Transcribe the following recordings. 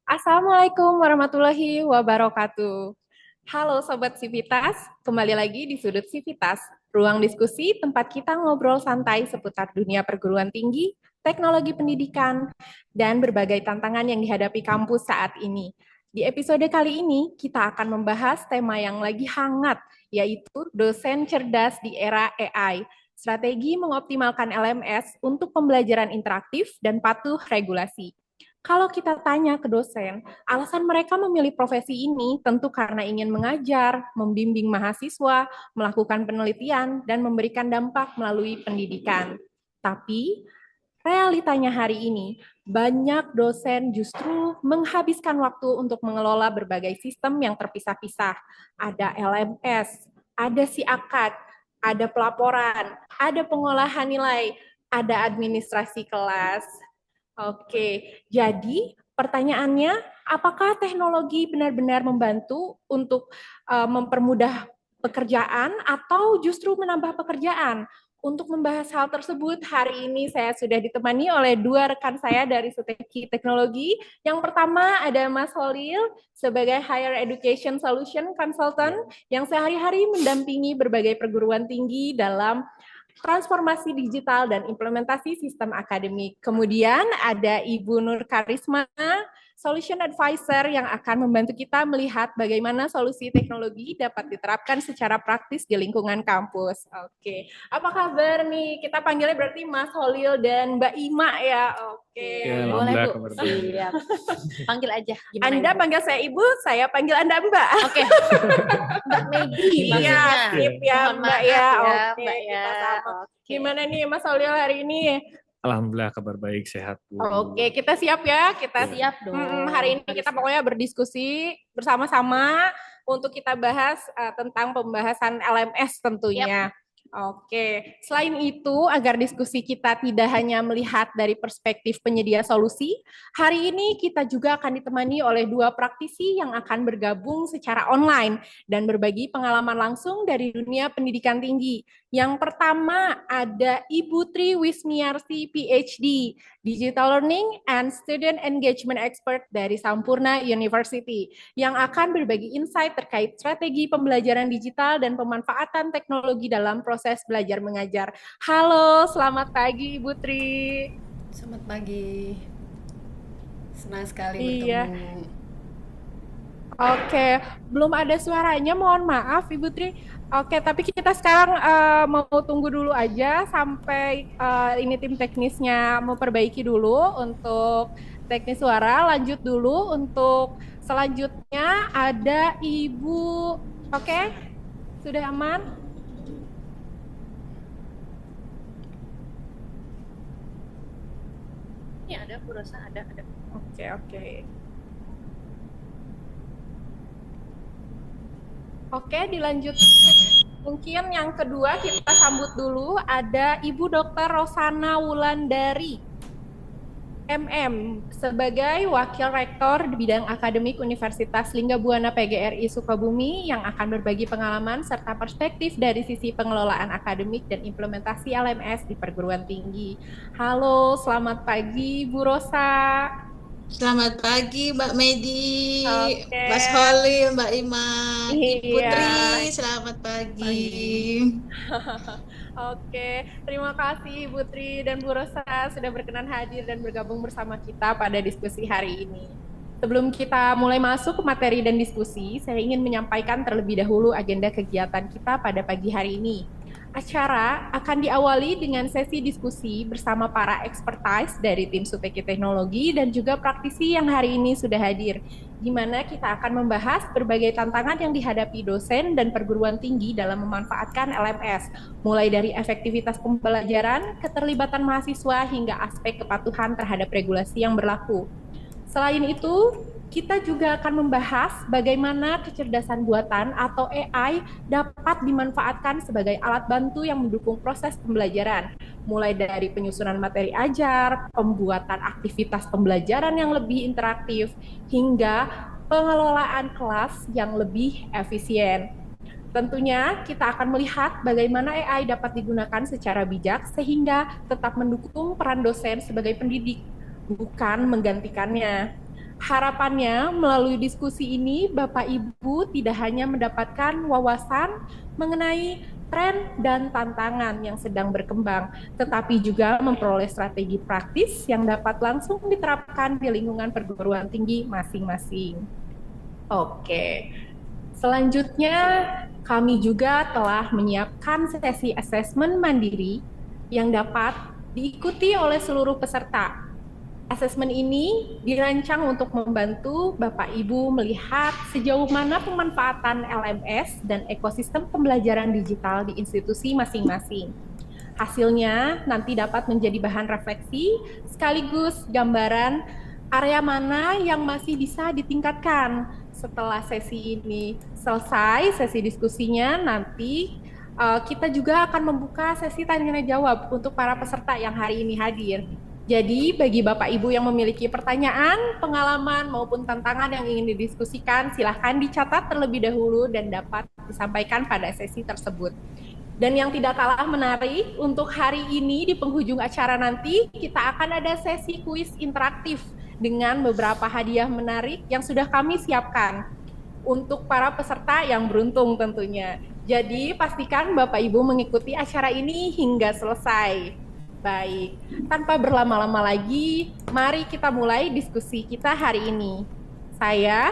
Assalamualaikum warahmatullahi wabarakatuh. Halo Sobat Sivitas, kembali lagi di Sudut Sivitas, ruang diskusi tempat kita ngobrol santai seputar dunia perguruan tinggi, teknologi pendidikan, dan berbagai tantangan yang dihadapi kampus saat ini. Di episode kali ini, kita akan membahas tema yang lagi hangat, yaitu dosen cerdas di era AI, strategi mengoptimalkan LMS untuk pembelajaran interaktif dan patuh regulasi. Kalau kita tanya ke dosen, alasan mereka memilih profesi ini tentu karena ingin mengajar, membimbing mahasiswa, melakukan penelitian, dan memberikan dampak melalui pendidikan. Tapi, realitanya hari ini, banyak dosen justru menghabiskan waktu untuk mengelola berbagai sistem yang terpisah-pisah. Ada LMS, ada SIAKAD, ada pelaporan, ada pengolahan nilai, ada administrasi kelas. Oke, jadi pertanyaannya, apakah teknologi benar-benar membantu untuk mempermudah pekerjaan atau justru menambah pekerjaan? Untuk membahas hal tersebut, hari ini saya sudah ditemani oleh dua rekan saya dari Suteki Teknologi. Yang pertama ada Mas Holil sebagai Higher Education Solution Consultant yang sehari-hari mendampingi berbagai perguruan tinggi dalam transformasi digital dan implementasi sistem akademik. Kemudian ada Ibu Nur Karisma, Solution Advisor yang akan membantu kita melihat bagaimana solusi teknologi dapat diterapkan secara praktis di lingkungan kampus. Oke, apa kabar nih? Kita panggilnya berarti Mas Holil dan Mbak Ima ya. Oke, Ya, boleh Bu. kabar baik. Siap. Panggil aja. Gimana Anda Ibu? panggil saya Ibu, saya panggil Anda Mbak. Oke. Mbak Megi Iya, maksudnya. sip ya Mohon Mbak maaf ya. Oke, Mbak ya. kita sama. Oke. Gimana nih Mas Holil hari ini? Alhamdulillah kabar baik, sehat Bu. Oke, kita siap ya. Kita Siap dong. hari ini kita pokoknya berdiskusi bersama-sama untuk kita bahas tentang pembahasan LMS tentunya. Oke, selain itu agar diskusi kita tidak hanya melihat dari perspektif penyedia solusi, hari ini kita juga akan ditemani oleh dua praktisi yang akan bergabung secara online dan berbagi pengalaman langsung dari dunia pendidikan tinggi. Yang pertama ada Ibu Tri Wismiarsi PhD, Digital Learning and Student Engagement Expert dari Sampurna University, yang akan berbagi insight terkait strategi pembelajaran digital dan pemanfaatan teknologi dalam proses belajar mengajar. Halo, selamat pagi Ibu Tri. Selamat pagi. Senang sekali Iya. bertemu. Oke, belum ada suaranya, mohon maaf Ibu Tri. Oke, tapi kita sekarang mau tunggu dulu aja sampai ini tim teknisnya memperbaiki dulu untuk teknis suara. Lanjut dulu untuk selanjutnya ada Ibu. Oke, sudah aman? Ini ada Bu Rosa, ada. Oke. Oke, dilanjut. Mungkin yang kedua kita sambut dulu ada Ibu Dr. Rosana Wulandari, MM, sebagai Wakil Rektor di bidang akademik Universitas Linggabuana PGRI Sukabumi yang akan berbagi pengalaman serta perspektif dari sisi pengelolaan akademik dan implementasi LMS di perguruan tinggi. Halo, selamat pagi Bu Rosa. Selamat pagi Mbak Medi, Oke. Mas Holil, Mbak Ima, Iya. Putri, selamat pagi. Oke, terima kasih Bu Tri dan Bu Rosa sudah berkenan hadir dan bergabung bersama kita pada diskusi hari ini. Sebelum kita mulai masuk ke materi dan diskusi, saya ingin menyampaikan terlebih dahulu agenda kegiatan kita pada pagi hari ini. Acara akan diawali dengan sesi diskusi bersama para expertise dari tim Suteki Teknologi dan juga praktisi yang hari ini sudah hadir, di mana kita akan membahas berbagai tantangan yang dihadapi dosen dan perguruan tinggi dalam memanfaatkan LMS, mulai dari efektivitas pembelajaran, keterlibatan mahasiswa, hingga aspek kepatuhan terhadap regulasi yang berlaku. Selain itu, kita juga akan membahas bagaimana kecerdasan buatan atau AI dapat dimanfaatkan sebagai alat bantu yang mendukung proses pembelajaran, mulai dari penyusunan materi ajar, pembuatan aktivitas pembelajaran yang lebih interaktif, hingga pengelolaan kelas yang lebih efisien. Tentunya kita akan melihat bagaimana AI dapat digunakan secara bijak sehingga tetap mendukung peran dosen sebagai pendidik, bukan menggantikannya. Harapannya melalui diskusi ini Bapak Ibu tidak hanya mendapatkan wawasan mengenai tren dan tantangan yang sedang berkembang, tetapi juga memperoleh strategi praktis yang dapat langsung diterapkan di lingkungan perguruan tinggi masing-masing. Oke, selanjutnya kami juga telah menyiapkan sesi asesmen mandiri yang dapat diikuti oleh seluruh peserta. Asesmen ini dirancang untuk membantu Bapak Ibu melihat sejauh mana pemanfaatan LMS dan ekosistem pembelajaran digital di institusi masing-masing. Hasilnya nanti dapat menjadi bahan refleksi sekaligus gambaran area mana yang masih bisa ditingkatkan. Setelah sesi ini selesai, sesi diskusinya nanti kita juga akan membuka sesi tanya jawab untuk para peserta yang hari ini hadir. Jadi bagi Bapak Ibu yang memiliki pertanyaan, pengalaman maupun tantangan yang ingin didiskusikan, silahkan dicatat terlebih dahulu dan dapat disampaikan pada sesi tersebut. Dan yang tidak kalah menarik, untuk hari ini di penghujung acara nanti kita akan ada sesi kuis interaktif dengan beberapa hadiah menarik yang sudah kami siapkan untuk para peserta yang beruntung tentunya. Jadi pastikan Bapak Ibu mengikuti acara ini hingga selesai. Baik, tanpa berlama-lama lagi, mari kita mulai diskusi kita hari ini. Saya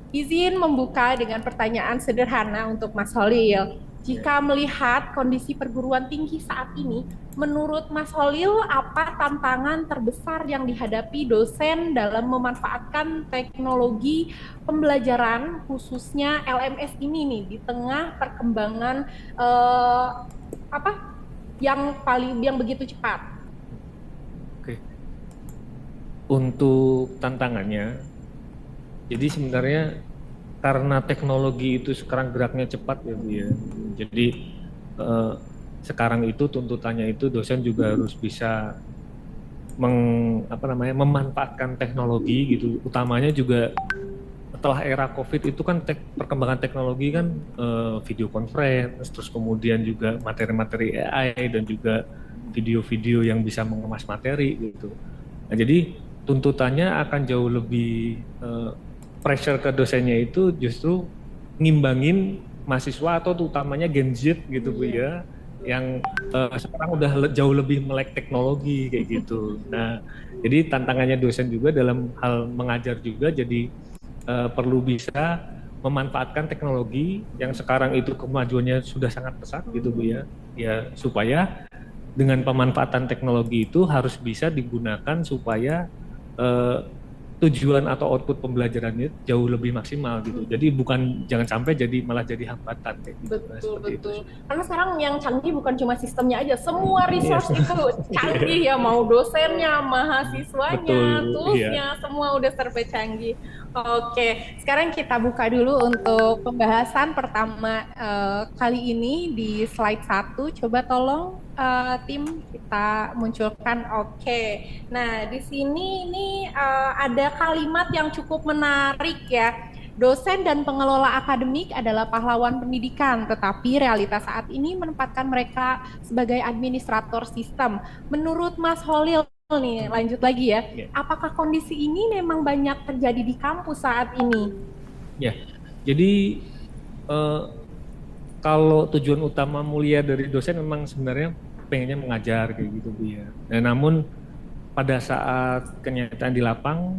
izin membuka dengan pertanyaan sederhana untuk Mas Holil. Jika melihat kondisi perguruan tinggi saat ini, menurut Mas Holil, apa tantangan terbesar yang dihadapi dosen dalam memanfaatkan teknologi pembelajaran, khususnya LMS ini nih, di tengah perkembangan yang begitu cepat? Oke. Untuk tantangannya, jadi sebenarnya karena teknologi itu sekarang geraknya cepat ya Bu ya. Jadi sekarang itu tuntutannya itu dosen juga harus bisa memanfaatkan teknologi gitu. Utamanya juga setelah era COVID itu kan perkembangan teknologi kan video conference, terus kemudian juga materi-materi AI dan juga video-video yang bisa mengemas materi gitu. Nah, jadi tuntutannya akan jauh lebih pressure ke dosennya itu justru ngimbangin mahasiswa atau utamanya Gen Z gitu Bu ya, yang sekarang udah jauh lebih melek teknologi kayak gitu. Nah, jadi tantangannya dosen juga dalam hal mengajar juga jadi perlu bisa memanfaatkan teknologi yang sekarang itu kemajuannya sudah sangat pesat gitu Bu ya. Ya supaya dengan pemanfaatan teknologi itu harus bisa digunakan supaya tujuan atau output pembelajarannya jauh lebih maksimal gitu. Jadi jangan sampai malah jadi hambatan kayak gitu. Betul. Karena sekarang yang canggih bukan cuma sistemnya aja, semua resource itu canggih ya, mau dosennya, mahasiswanya, toolsnya, semua udah serba canggih. Oke, sekarang kita buka dulu untuk pembahasan pertama kali ini di slide 1. Coba tolong tim kita munculkan. Oke. Nah, di sini ini ada kalimat yang cukup menarik ya. Dosen dan pengelola akademik adalah pahlawan pendidikan, tetapi realitas saat ini menempatkan mereka sebagai administrator sistem. Menurut Mas Holil nih, lanjut lagi ya. Apakah kondisi ini memang banyak terjadi di kampus saat ini? Ya, jadi kalau tujuan utama mulia dari dosen memang sebenarnya pengennya mengajar kayak gitu Bu ya. Nah, namun pada saat kenyataan di lapang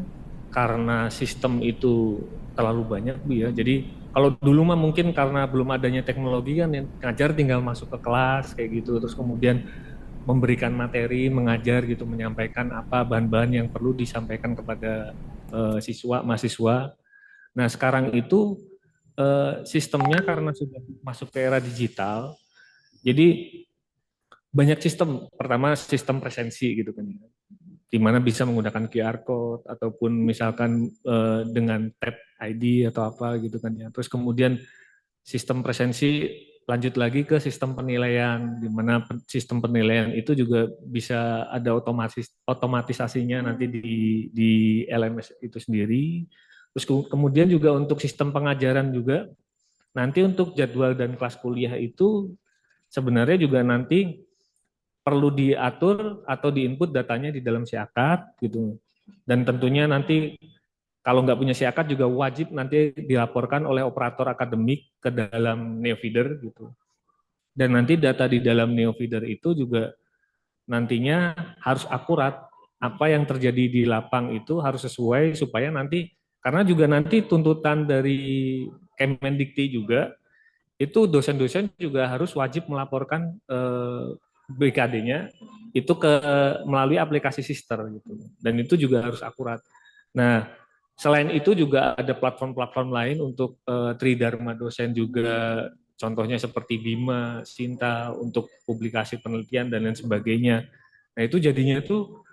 karena sistem itu terlalu banyak Bu ya. Jadi kalau dulu mah mungkin karena belum adanya teknologi kan ngajar tinggal masuk ke kelas kayak gitu, terus kemudian memberikan materi, mengajar gitu, menyampaikan apa bahan-bahan yang perlu disampaikan kepada siswa, mahasiswa. Nah, sekarang itu sistemnya karena sudah masuk ke era digital, jadi banyak sistem. Pertama sistem presensi gitu kan, di mana bisa menggunakan QR code ataupun misalkan dengan tap ID atau apa gitu kan ya. Terus kemudian sistem presensi lanjut lagi ke sistem penilaian, di mana sistem penilaian itu juga bisa ada otomatisasinya nanti di LMS itu sendiri. Terus kemudian juga untuk sistem pengajaran juga, nanti untuk jadwal dan kelas kuliah itu sebenarnya juga nanti perlu diatur atau diinput datanya di dalam Siakat gitu. Dan tentunya nanti kalau nggak punya SIAKAD juga wajib nanti dilaporkan oleh operator akademik ke dalam Neofeeder gitu. Dan nanti data di dalam Neofeeder itu juga nantinya harus akurat. Apa yang terjadi di lapang itu harus sesuai supaya nanti, karena juga nanti tuntutan dari Kemendikti juga, itu dosen-dosen juga harus wajib melaporkan BKD-nya itu melalui aplikasi Sister gitu. Dan itu juga harus akurat. Nah, selain itu juga ada platform-platform lain untuk Tridharma dosen juga, contohnya seperti Bima, Sinta untuk publikasi penelitian dan lain sebagainya. Nah, itu jadinya itu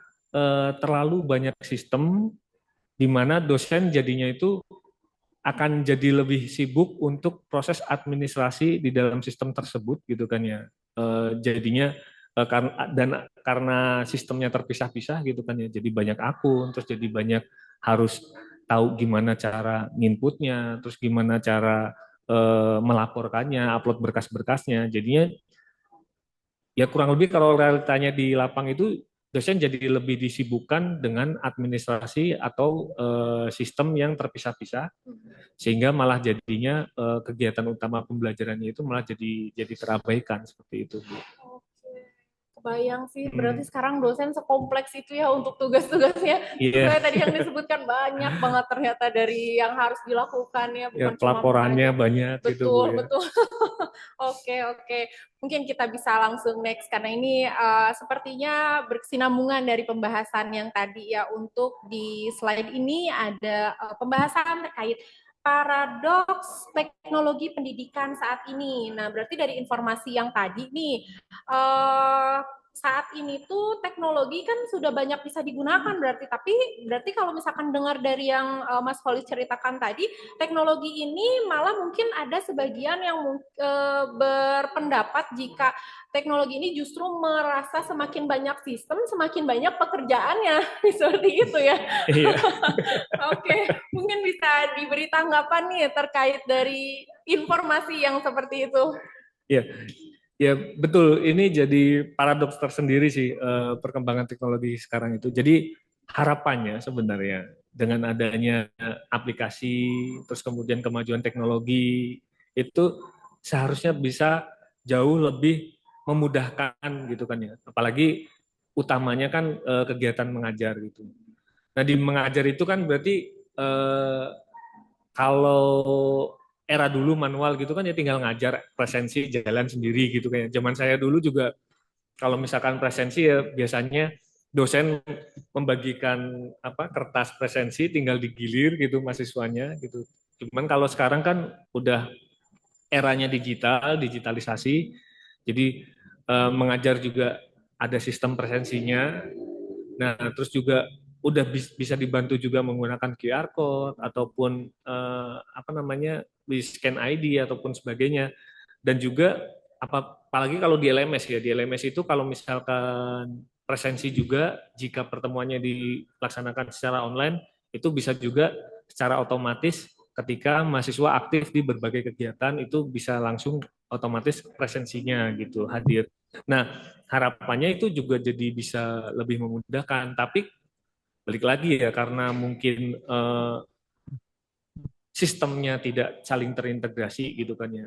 terlalu banyak sistem di mana dosen jadinya itu akan jadi lebih sibuk untuk proses administrasi di dalam sistem tersebut gitu kan ya. Jadinya karena sistemnya terpisah-pisah gitu kan ya, jadi banyak akun, terus jadi banyak harus tahu gimana cara nginputnya, terus gimana cara melaporkannya, upload berkas-berkasnya. Jadinya ya kurang lebih kalau realitanya di lapang itu dosen jadi lebih disibukkan dengan administrasi atau sistem yang terpisah-pisah, sehingga malah jadinya kegiatan utama pembelajarannya itu malah jadi terabaikan seperti itu. Kebayang sih, berarti sekarang dosen sekompleks itu ya untuk tugas-tugasnya. Iya. Saya tadi yang disebutkan banyak banget ternyata dari yang harus dilakukan ya, bukan cuma pelaporannya mengajar. banyak gitu, Bu, Betul, ya. betul. Oke. Mungkin kita bisa langsung next karena ini sepertinya berkesinambungan dari pembahasan yang tadi ya. Untuk di slide ini ada pembahasan terkait paradoks teknologi pendidikan saat ini. Nah, berarti dari informasi yang tadi nih, saat ini tuh teknologi kan sudah banyak bisa digunakan berarti kalau misalkan dengar dari yang Mas Holis ceritakan tadi, teknologi ini malah mungkin ada sebagian yang berpendapat jika teknologi ini justru merasa semakin banyak sistem, semakin banyak pekerjaannya, seperti itu ya. Iya. Oke, mungkin bisa diberi tanggapan nih terkait dari informasi yang seperti itu. Ya betul, ini jadi paradoks tersendiri sih perkembangan teknologi sekarang itu. Jadi harapannya sebenarnya dengan adanya aplikasi, terus kemudian kemajuan teknologi, itu seharusnya bisa jauh lebih memudahkan gitu kan ya. Apalagi utamanya kan kegiatan mengajar gitu. Nah di mengajar itu kan berarti kalau era dulu manual gitu kan ya tinggal ngajar presensi jalan sendiri gitu kayak zaman saya dulu juga kalau misalkan presensi ya biasanya dosen membagikan kertas presensi tinggal digilir gitu mahasiswanya gitu. Cuman kalau sekarang kan udah eranya digitalisasi, jadi mengajar juga ada sistem presensinya. Nah, terus juga udah bisa dibantu juga menggunakan QR code ataupun di scan ID ataupun sebagainya. Dan juga apalagi kalau di LMS ya, di LMS itu kalau misalkan presensi juga jika pertemuannya dilaksanakan secara online itu bisa juga secara otomatis ketika mahasiswa aktif di berbagai kegiatan itu bisa langsung otomatis presensinya gitu hadir. Nah, harapannya itu juga jadi bisa lebih memudahkan, tapi balik lagi ya karena mungkin sistemnya tidak saling terintegrasi gitu kan ya.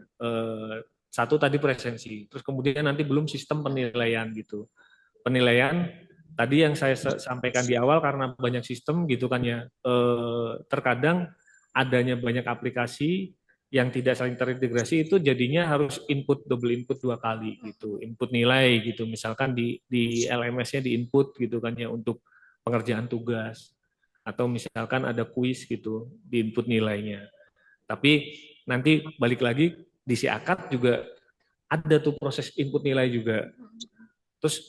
Satu tadi presensi, terus kemudian nanti belum sistem penilaian gitu. Penilaian tadi yang saya sampaikan di awal karena banyak sistem gitu kan ya. Terkadang adanya banyak aplikasi yang tidak saling terintegrasi itu jadinya harus double input 2 kali gitu. Input nilai gitu, misalkan di LMS-nya di input gitu kan ya untuk pengerjaan tugas atau misalkan ada kuis gitu di input nilainya. Tapi nanti balik lagi di SIAKAD juga ada tuh proses input nilai juga. Terus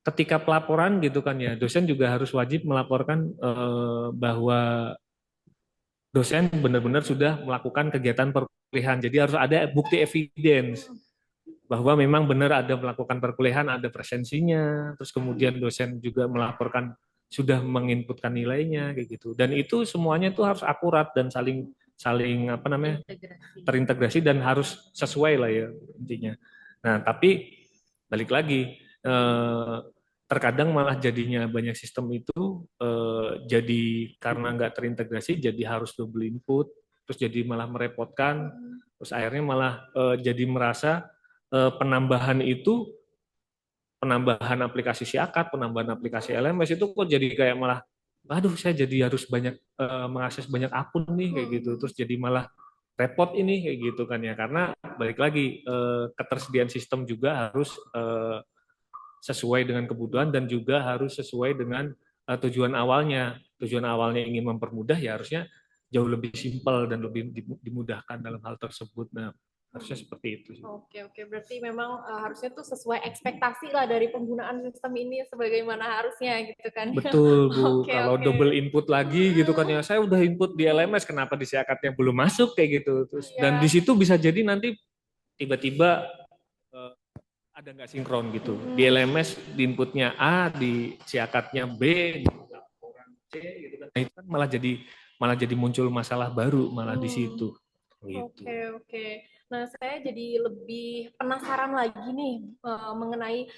ketika pelaporan gitu kan ya, dosen juga harus wajib melaporkan bahwa dosen benar-benar sudah melakukan kegiatan perkuliahan. Jadi harus ada bukti evidence bahwa memang benar ada melakukan perkuliahan, ada presensinya, terus kemudian dosen juga melaporkan sudah menginputkan nilainya kayak gitu. Dan itu semuanya itu harus akurat dan saling terintegrasi dan harus sesuai lah ya intinya. Nah, tapi balik lagi terkadang malah jadinya banyak sistem itu jadi karena nggak terintegrasi jadi harus double input, terus jadi malah merepotkan, terus akhirnya malah jadi merasa penambahan aplikasi Siakat, penambahan aplikasi LMS itu kok jadi kayak malah, aduh saya jadi harus banyak mengakses banyak akun nih kayak gitu, terus jadi malah repot ini kayak gitu kan ya, karena balik lagi ketersediaan sistem juga harus sesuai dengan kebutuhan dan juga harus sesuai dengan tujuan awalnya. Tujuan awalnya ingin mempermudah ya harusnya jauh lebih simpel dan lebih dimudahkan dalam hal tersebut. Nah, harusnya seperti itu sih. Oke, berarti memang harusnya tuh sesuai ekspektasi lah dari penggunaan sistem ini sebagaimana harusnya gitu kan. Betul, Bu. Oke, Kalau oke. double input lagi gitu kan ya, saya udah input di LMS, kenapa di Siakatnya belum masuk kayak gitu. Terus dan Iya. di situ bisa jadi nanti tiba-tiba ada nggak sinkron gitu. Di LMS di inputnya A, di Siakatnya B, di orang C gitu kan. Nah, itu kan malah jadi muncul masalah baru malah di situ. Gitu. Oke. Nah, saya jadi lebih penasaran lagi nih mengenai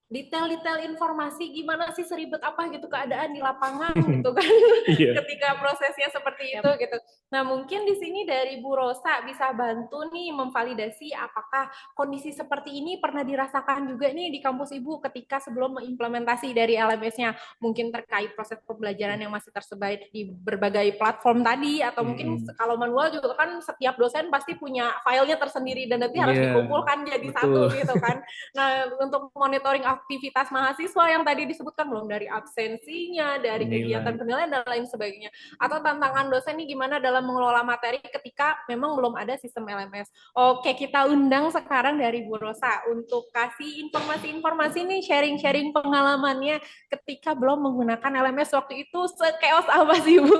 detail-detail informasi gimana sih seribet apa gitu keadaan di lapangan gitu kan Iya. ketika prosesnya seperti itu gitu. Nah, mungkin di sini dari Bu Rosa bisa bantu nih memvalidasi apakah kondisi seperti ini pernah dirasakan juga nih di kampus Ibu ketika sebelum mengimplementasi dari LMS-nya, mungkin terkait proses pembelajaran yang masih tersebar di berbagai platform tadi, atau mungkin kalau manual juga kan setiap dosen pasti punya filenya tersendiri dan nanti harus dikumpulkan jadi satu gitu kan. Nah, untuk monitoring aktivitas mahasiswa yang tadi disebutkan belum dari absensinya, dari kegiatan penilaian dan lain sebagainya. Atau tantangan dosen ini gimana dalam mengelola materi ketika memang belum ada sistem LMS. Oke, kita undang sekarang dari Bu Rosa untuk kasih informasi-informasi nih, sharing-sharing pengalamannya ketika belum menggunakan LMS waktu itu se-chaos apa sih Bu?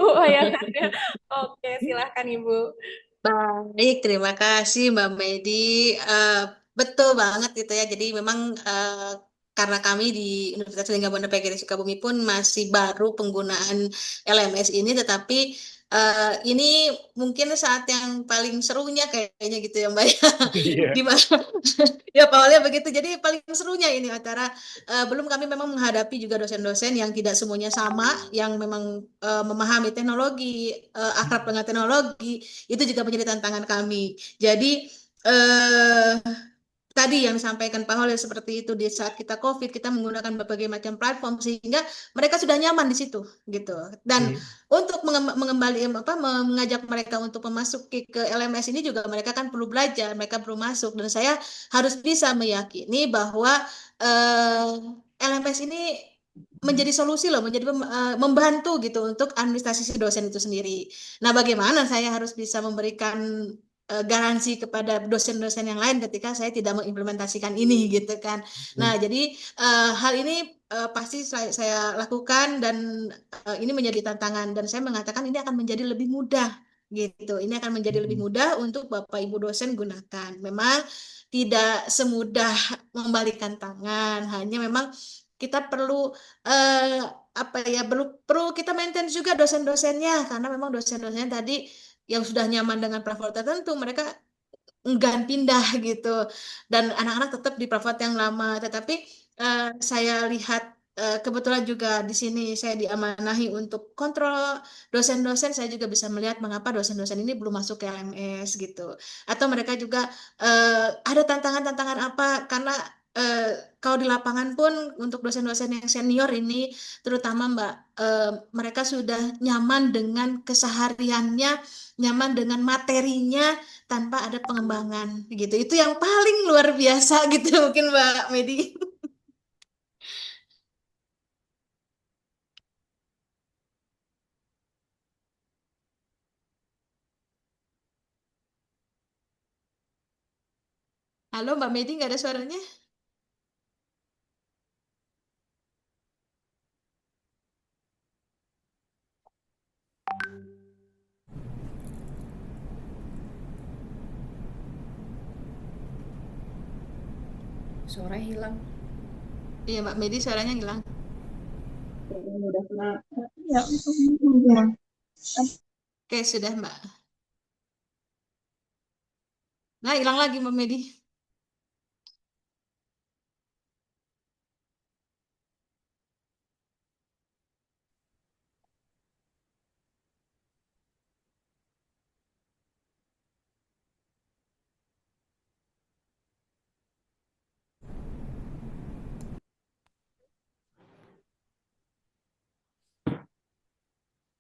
Oke, silahkan Ibu. Baik, terima kasih Mbak Medi. Betul banget gitu ya. Jadi memang karena kami di Universitas Lingga PGRI Sukabumi pun masih baru penggunaan LMS ini, tetapi ini mungkin saat yang paling serunya kayaknya gitu ya Mbak ya. Iya. Di mana ya awalnya begitu. Jadi paling serunya ini antara belum kami memang menghadapi juga dosen-dosen yang tidak semuanya sama, yang memang memahami teknologi, akrab dengan teknologi, itu juga menjadi tantangan kami. Jadi eh, tadi yang disampaikan Pak Holil seperti itu, di saat kita COVID kita menggunakan berbagai macam platform sehingga mereka sudah nyaman di situ gitu. Dan untuk mengajak mereka untuk memasuki ke LMS ini juga mereka kan perlu belajar, mereka perlu masuk, dan saya harus bisa meyakini bahwa LMS ini menjadi solusi loh, menjadi membantu gitu untuk administrasi si dosen itu sendiri. Nah, bagaimana saya harus bisa memberikan garansi kepada dosen-dosen yang lain ketika saya tidak mengimplementasikan ini gitu kan. Nah, jadi hal ini pasti saya lakukan, dan ini menjadi tantangan, dan saya mengatakan ini akan menjadi lebih mudah gitu. Ini akan menjadi lebih mudah untuk Bapak Ibu dosen gunakan. Memang tidak semudah membalikan tangan, hanya memang kita perlu perlu kita maintain juga dosen-dosennya, karena memang dosen-dosennya tadi yang sudah nyaman dengan platform tertentu, mereka enggan pindah gitu, dan anak-anak tetap di platform yang lama. Tetapi saya lihat kebetulan juga di sini saya diamanahi untuk kontrol dosen-dosen, saya juga bisa melihat mengapa dosen-dosen ini belum masuk ke LMS gitu, atau mereka juga ada tantangan-tantangan apa, karena kalau di lapangan pun untuk dosen-dosen yang senior ini terutama Mbak, mereka sudah nyaman dengan kesehariannya, nyaman dengan materinya tanpa ada pengembangan gitu. Itu yang paling luar biasa gitu mungkin Mbak Medi. Halo Mbak Medi, nggak ada suaranya? Suara hilang. Iya Mbak Medi, suaranya hilang. Oke, sudah Mbak. Nah, hilang lagi Mbak Medi.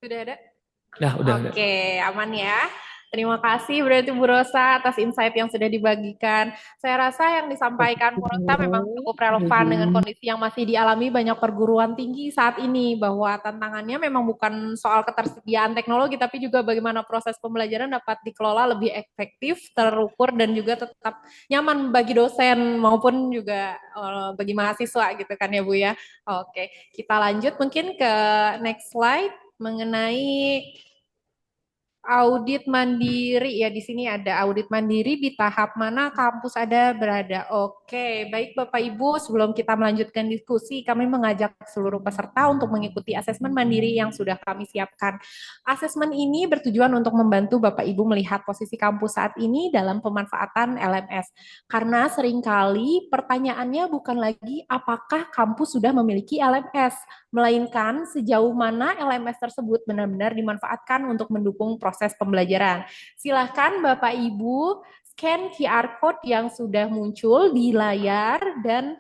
Sudah ada? Udah ada. Oke, aman ya. Terima kasih berarti Bu Rosa atas insight yang sudah dibagikan. Saya rasa yang disampaikan Bu Rosa memang cukup relevan dengan kondisi yang masih dialami banyak perguruan tinggi saat ini, bahwa tantangannya memang bukan soal ketersediaan teknologi, tapi juga bagaimana proses pembelajaran dapat dikelola lebih efektif, terukur, dan juga tetap nyaman bagi dosen maupun juga bagi mahasiswa gitu kan ya Bu ya. Oke, kita lanjut mungkin ke next slide mengenai audit mandiri. Ya, di sini ada audit mandiri di tahap mana kampus ada berada. Oke, baik Bapak Ibu, sebelum kita melanjutkan diskusi, kami mengajak seluruh peserta untuk mengikuti asesmen mandiri yang sudah kami siapkan. Asesmen ini bertujuan untuk membantu Bapak Ibu melihat posisi kampus saat ini dalam pemanfaatan LMS. Karena seringkali pertanyaannya bukan lagi apakah kampus sudah memiliki LMS, melainkan sejauh mana LMS tersebut benar-benar dimanfaatkan untuk mendukung proses pembelajaran. Silahkan Bapak Ibu scan QR code yang sudah muncul di layar dan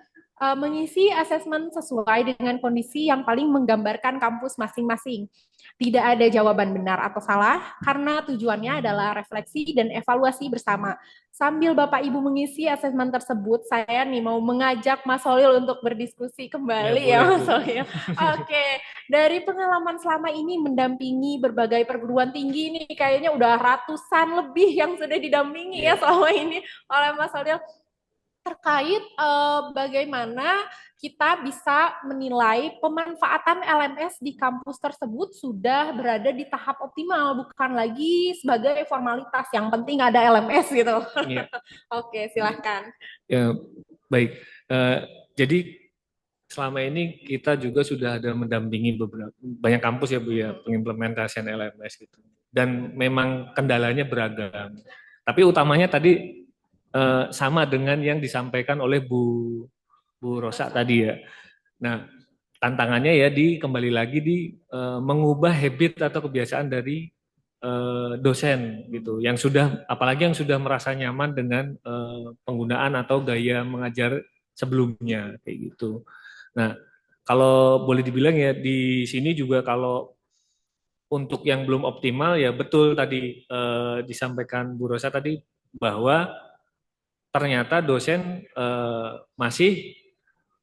mengisi asesmen sesuai dengan kondisi yang paling menggambarkan kampus masing-masing. Tidak ada jawaban benar atau salah, karena tujuannya adalah refleksi dan evaluasi bersama. Sambil Bapak Ibu mengisi asesmen tersebut, saya nih mau mengajak Mas Solil untuk berdiskusi kembali ya, Mas Solil. Oke, dari pengalaman selama ini mendampingi berbagai perguruan tinggi ini, kayaknya udah ratusan lebih yang sudah didampingi ya selama ini oleh Mas Solil, terkait bagaimana kita bisa menilai pemanfaatan LMS di kampus tersebut sudah berada di tahap optimal, bukan lagi sebagai formalitas, yang penting ada LMS gitu. Iya. Oke, silahkan. Ya, baik. Jadi selama ini kita juga sudah ada mendampingi beberapa banyak kampus ya Bu ya, pengimplementasian LMS gitu. Dan memang kendalanya beragam. Tapi utamanya tadi sama dengan yang disampaikan oleh Bu Rosa tadi ya. Nah, tantangannya ya kembali lagi di mengubah habit atau kebiasaan dari dosen gitu, yang sudah, apalagi yang sudah merasa nyaman dengan penggunaan atau gaya mengajar sebelumnya kayak gitu. Nah, kalau boleh dibilang ya di sini juga kalau untuk yang belum optimal ya betul tadi disampaikan Bu Rosa tadi bahwa ternyata dosen masih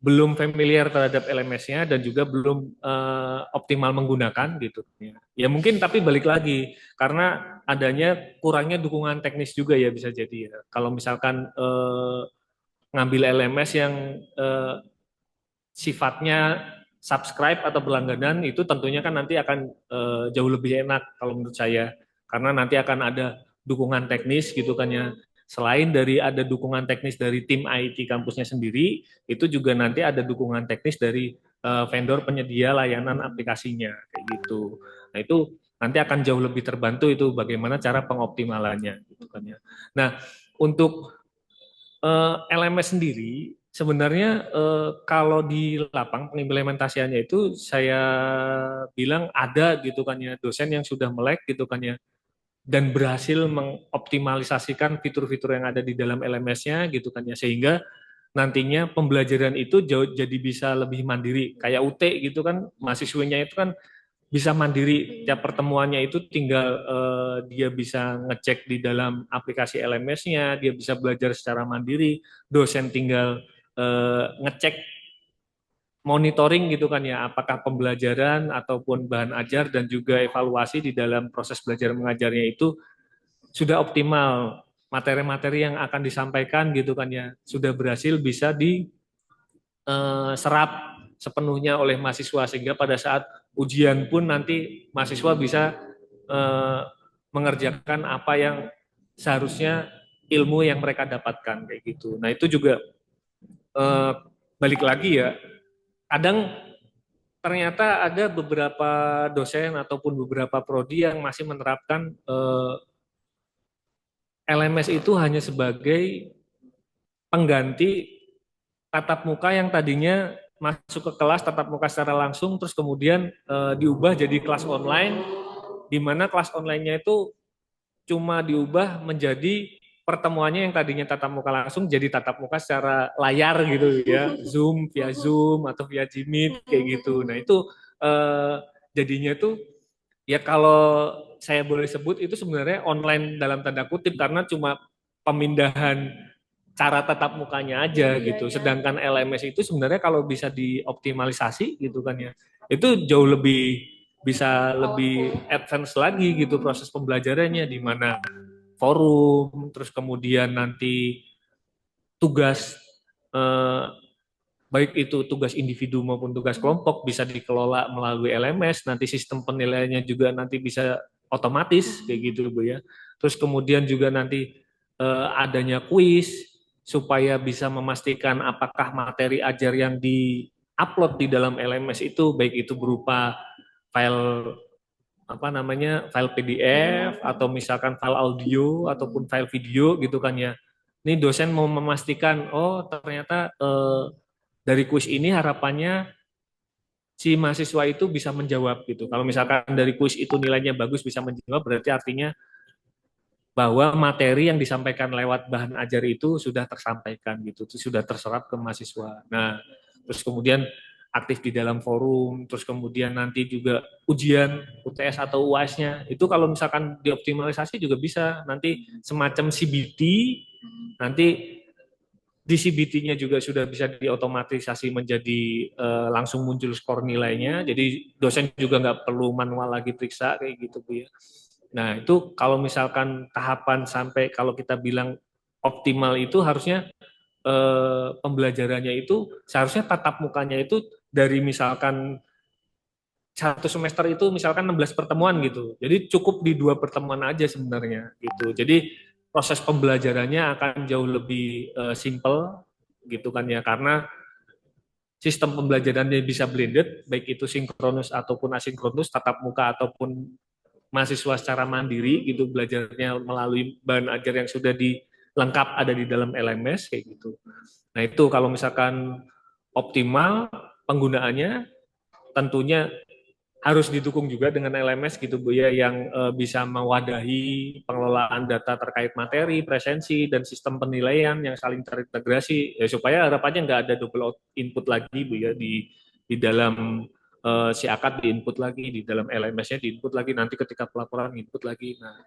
belum familiar terhadap LMS-nya dan juga belum optimal menggunakan gitu. Ya mungkin tapi balik lagi karena adanya kurangnya dukungan teknis juga ya bisa jadi ya. Kalau misalkan ngambil LMS yang sifatnya subscribe atau berlangganan itu tentunya kan nanti akan jauh lebih enak kalau menurut saya karena nanti akan ada dukungan teknis gitu kan ya. Selain dari ada dukungan teknis dari tim IT kampusnya sendiri, itu juga nanti ada dukungan teknis dari vendor penyedia layanan aplikasinya kayak gitu. Nah, itu nanti akan jauh lebih terbantu itu bagaimana cara pengoptimalannya gitu kan ya. Nah, untuk LMS sendiri sebenarnya kalau di lapang pengimplementasiannya itu saya bilang ada gitu kan ya dosen yang sudah melek gitu kan ya dan berhasil mengoptimalisasikan fitur-fitur yang ada di dalam LMS-nya gitu kan ya sehingga nantinya pembelajaran itu jadi bisa lebih mandiri kayak UT gitu kan mahasiswanya itu kan bisa mandiri tiap pertemuannya itu tinggal dia bisa ngecek di dalam aplikasi LMS-nya, dia bisa belajar secara mandiri, dosen tinggal ngecek monitoring gitu kan ya, apakah pembelajaran ataupun bahan ajar dan juga evaluasi di dalam proses belajar mengajarnya itu sudah optimal, materi-materi yang akan disampaikan gitu kan ya, sudah berhasil bisa diserap sepenuhnya oleh mahasiswa sehingga pada saat ujian pun nanti mahasiswa bisa mengerjakan apa yang seharusnya ilmu yang mereka dapatkan kayak gitu. Nah itu juga balik lagi ya, kadang ternyata ada beberapa dosen ataupun beberapa prodi yang masih menerapkan LMS itu hanya sebagai pengganti tatap muka yang tadinya masuk ke kelas tatap muka secara langsung, terus kemudian diubah jadi kelas online, di mana kelas online-nya itu cuma diubah menjadi pertemuannya yang tadinya tatap muka langsung jadi tatap muka secara layar gitu ya, via Zoom atau via Jimit kayak gitu. Nah itu jadinya tuh Ya kalau saya boleh sebut itu sebenarnya online dalam tanda kutip karena cuma pemindahan cara tatap mukanya aja Iya, gitu. iya. Sedangkan LMS itu sebenarnya kalau bisa dioptimalisasi gitu kan ya, itu jauh lebih bisa lebih Powerful. advance lagi gitu proses pembelajarannya di mana forum, terus kemudian nanti tugas eh, baik itu tugas individu maupun tugas kelompok bisa dikelola melalui LMS, nanti sistem penilaiannya juga nanti bisa otomatis kayak gitu Bu ya. Terus kemudian juga nanti adanya kuis supaya bisa memastikan apakah materi ajar yang di-upload di dalam LMS itu baik itu berupa file apa namanya file PDF atau misalkan file audio ataupun file video gitu kan ya. Ini dosen mau memastikan oh ternyata dari kuis ini harapannya si mahasiswa itu bisa menjawab gitu. Kalau misalkan dari kuis itu nilainya bagus bisa menjawab berarti artinya bahwa materi yang disampaikan lewat bahan ajar itu sudah tersampaikan gitu, sudah terserap ke mahasiswa. Nah, terus kemudian aktif di dalam forum, terus kemudian nanti juga ujian UTS atau UAS-nya itu kalau misalkan dioptimalisasi juga bisa nanti semacam CBT, nanti di CBT-nya juga sudah bisa diotomatisasi menjadi langsung muncul skor nilainya, jadi dosen juga nggak perlu manual lagi periksa kayak gitu Bu ya. Nah itu kalau misalkan tahapan sampai kalau kita bilang optimal itu harusnya pembelajarannya itu seharusnya tatap mukanya itu dari misalkan satu semester itu misalkan 16 pertemuan gitu. Jadi cukup di 2 pertemuan aja sebenarnya gitu. Jadi proses pembelajarannya akan jauh lebih simple gitu kan ya karena sistem pembelajarannya bisa blended baik itu sinkronus ataupun asinkronus tatap muka ataupun mahasiswa secara mandiri gitu belajarnya melalui bahan ajar yang sudah dilengkap ada di dalam LMS kayak gitu. Nah itu kalau misalkan optimal penggunaannya tentunya harus didukung juga dengan LMS gitu Bu ya yang bisa mewadahi pengelolaan data terkait materi, presensi dan sistem penilaian yang saling terintegrasi ya supaya harapannya nggak ada double input lagi Bu ya di dalam si akad diinput lagi di dalam LMS-nya diinput lagi nanti ketika pelaporan input lagi. Nah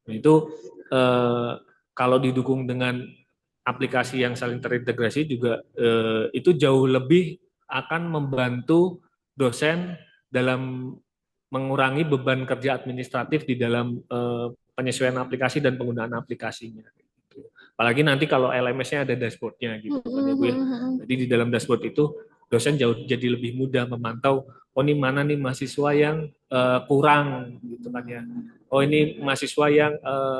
itu kalau didukung dengan aplikasi yang saling terintegrasi juga itu jauh lebih akan membantu dosen dalam mengurangi beban kerja administratif di dalam penyesuaian aplikasi dan penggunaan aplikasinya. Apalagi nanti kalau LMS-nya ada dashboard-nya gitu kan ya Bu ya. Jadi di dalam dashboard itu dosen jauh jadi lebih mudah memantau oh ini mana nih mahasiswa yang kurang gitu kan ya. Oh ini mahasiswa yang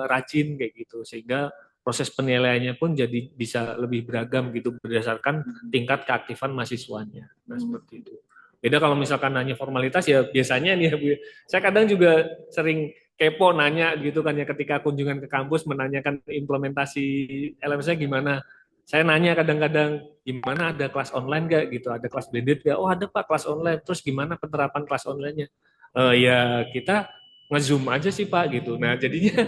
rajin kayak gitu sehingga proses penilaiannya pun jadi bisa lebih beragam gitu berdasarkan tingkat keaktifan mahasiswanya. Nah seperti itu. Beda kalau misalkan nanya formalitas ya biasanya nih ya Bu. Saya kadang juga sering kepo nanya gitu kan ya ketika kunjungan ke kampus menanyakan implementasi LMS-nya gimana. Saya nanya kadang-kadang gimana ada kelas online gak gitu, ada kelas blended gak? Oh ada Pak kelas online. Terus gimana penerapan kelas online-nya? Ya kita nge-zoom aja sih Pak gitu. Nah jadinya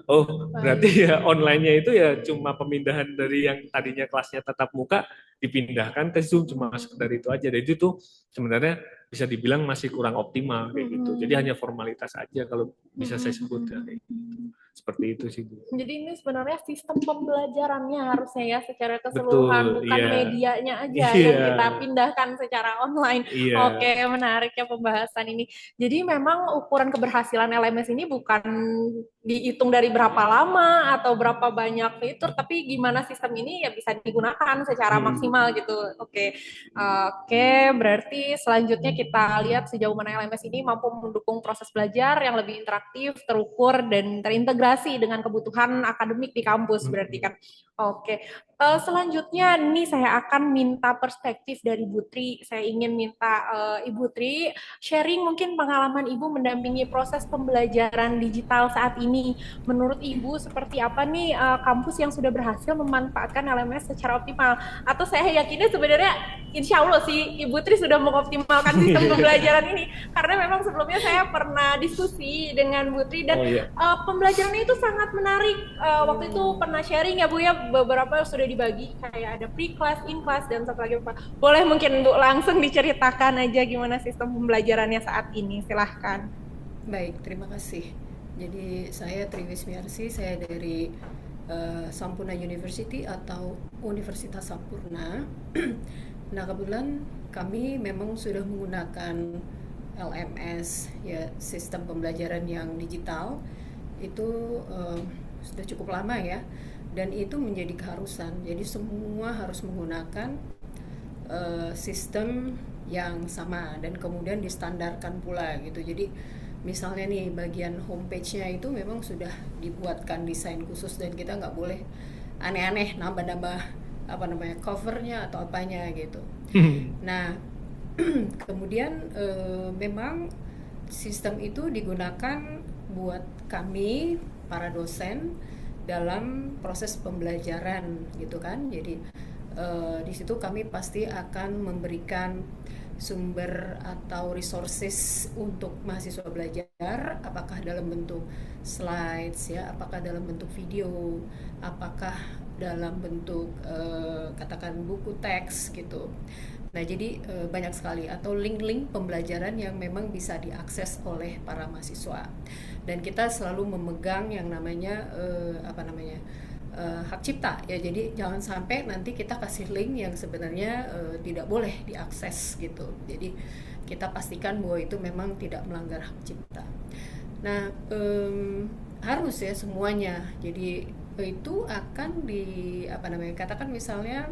oh berarti ya online-nya itu ya cuma pemindahan dari yang tadinya kelasnya tatap muka dipindahkan ke Zoom cuma sekedar itu aja. Jadi itu sebenarnya bisa dibilang masih kurang optimal kayak gitu. Jadi hanya formalitas aja kalau bisa saya sebut ya, kayak gitu. Seperti itu sih Bu. Jadi ini sebenarnya sistem pembelajarannya harusnya ya secara keseluruhan, Betul, bukan iya. medianya aja Iya. yang kita pindahkan secara online. Iya. Oke, menarik ya pembahasan ini. Jadi memang ukuran keberhasilan LMS ini bukan dihitung dari berapa lama atau berapa banyak fitur, tapi gimana sistem ini ya bisa digunakan secara maksimal gitu. Oke, oke, berarti selanjutnya kita lihat sejauh mana LMS ini mampu mendukung proses belajar yang lebih interaktif, terukur, dan terintegrasi dengan kebutuhan akademik di kampus berarti kan. Oke, selanjutnya nih saya akan minta perspektif dari Bu Tri. Saya ingin minta Ibu Tri sharing mungkin pengalaman Ibu mendampingi proses pembelajaran digital saat ini. Menurut Ibu seperti apa nih kampus yang sudah berhasil memanfaatkan LMS secara optimal? Atau saya yakinnya sebenarnya insya Allah sih Ibu Tri sudah mengoptimalkan sistem pembelajaran ini. Karena memang sebelumnya saya pernah diskusi dengan Bu Tri dan pembelajarannya itu sangat menarik. Waktu itu pernah sharing ya Bu ya, beberapa sudah dibagi kayak ada pre-class, in-class, dan satu lagi Pak. Boleh mungkin Bu langsung diceritakan aja gimana sistem pembelajarannya saat ini, silahkan. Baik, terima kasih. Jadi saya Triwismiarsi, saya dari Sampurna University atau Universitas Sampurna. Nah, kebetulan kami memang sudah menggunakan LMS, ya, sistem pembelajaran yang digital. Itu sudah cukup lama ya, dan itu menjadi keharusan. Jadi semua harus menggunakan sistem yang sama dan kemudian distandarkan pula gitu. Jadi misalnya nih bagian homepage-nya itu memang sudah dibuatkan desain khusus dan kita nggak boleh aneh-aneh nambah-nambah apa namanya covernya atau apanya gitu. Nah, kemudian memang sistem itu digunakan buat kami para dosen dalam proses pembelajaran gitu kan. Jadi di situ kami pasti akan memberikan sumber atau resources untuk mahasiswa belajar, apakah dalam bentuk slides ya, apakah dalam bentuk video, apakah dalam bentuk katakan buku teks gitu. Nah, jadi banyak sekali atau link-link pembelajaran yang memang bisa diakses oleh para mahasiswa. Dan kita selalu memegang yang namanya hak cipta ya, jadi jangan sampai nanti kita kasih link yang sebenarnya tidak boleh diakses gitu. Jadi kita pastikan bahwa itu memang tidak melanggar hak cipta. Nah, harus ya semuanya. Jadi itu akan katakan misalnya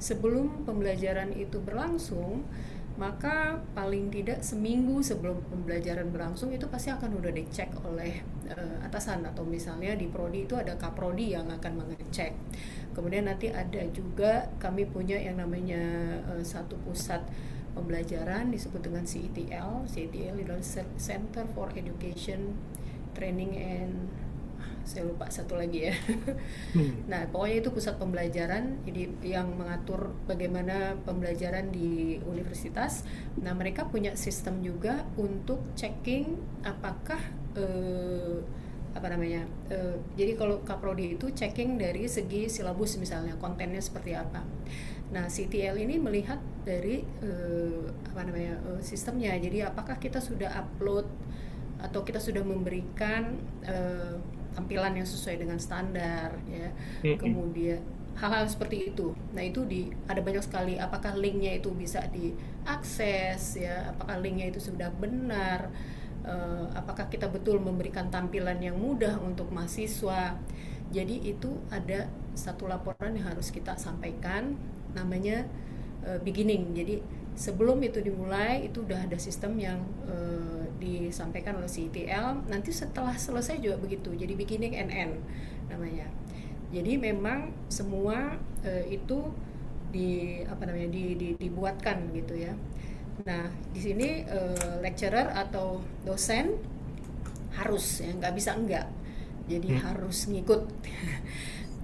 sebelum pembelajaran itu berlangsung, maka paling tidak seminggu sebelum pembelajaran berlangsung itu pasti akan udah dicek oleh atasan, atau misalnya di prodi itu ada kaprodi yang akan mengecek. Kemudian nanti ada juga kami punya yang namanya satu pusat pembelajaran disebut dengan CETL. CETL adalah Center for Education Training and saya lupa satu lagi ya. Nah, pokoknya itu pusat pembelajaran, jadi yang mengatur bagaimana pembelajaran di universitas. Nah, mereka punya sistem juga untuk checking apakah jadi kalau kaprodi itu checking dari segi silabus misalnya, kontennya seperti apa. Nah, CTL ini melihat dari sistemnya. Jadi apakah kita sudah upload atau kita sudah memberikan tampilan yang sesuai dengan standar ya. Kemudian hal-hal seperti itu. Nah, itu ada banyak sekali, apakah linknya itu bisa diakses ya, apakah linknya itu sudah benar, apakah kita betul memberikan tampilan yang mudah untuk mahasiswa. Jadi itu ada satu laporan yang harus kita sampaikan, namanya beginning. Jadi sebelum itu dimulai itu udah ada sistem yang disampaikan oleh CETL. Nanti setelah selesai juga begitu, jadi beginning and end namanya. Jadi memang semua itu dibuatkan gitu ya. Nah, di sini lecturer atau dosen harus ya, nggak bisa enggak. Jadi harus ngikut.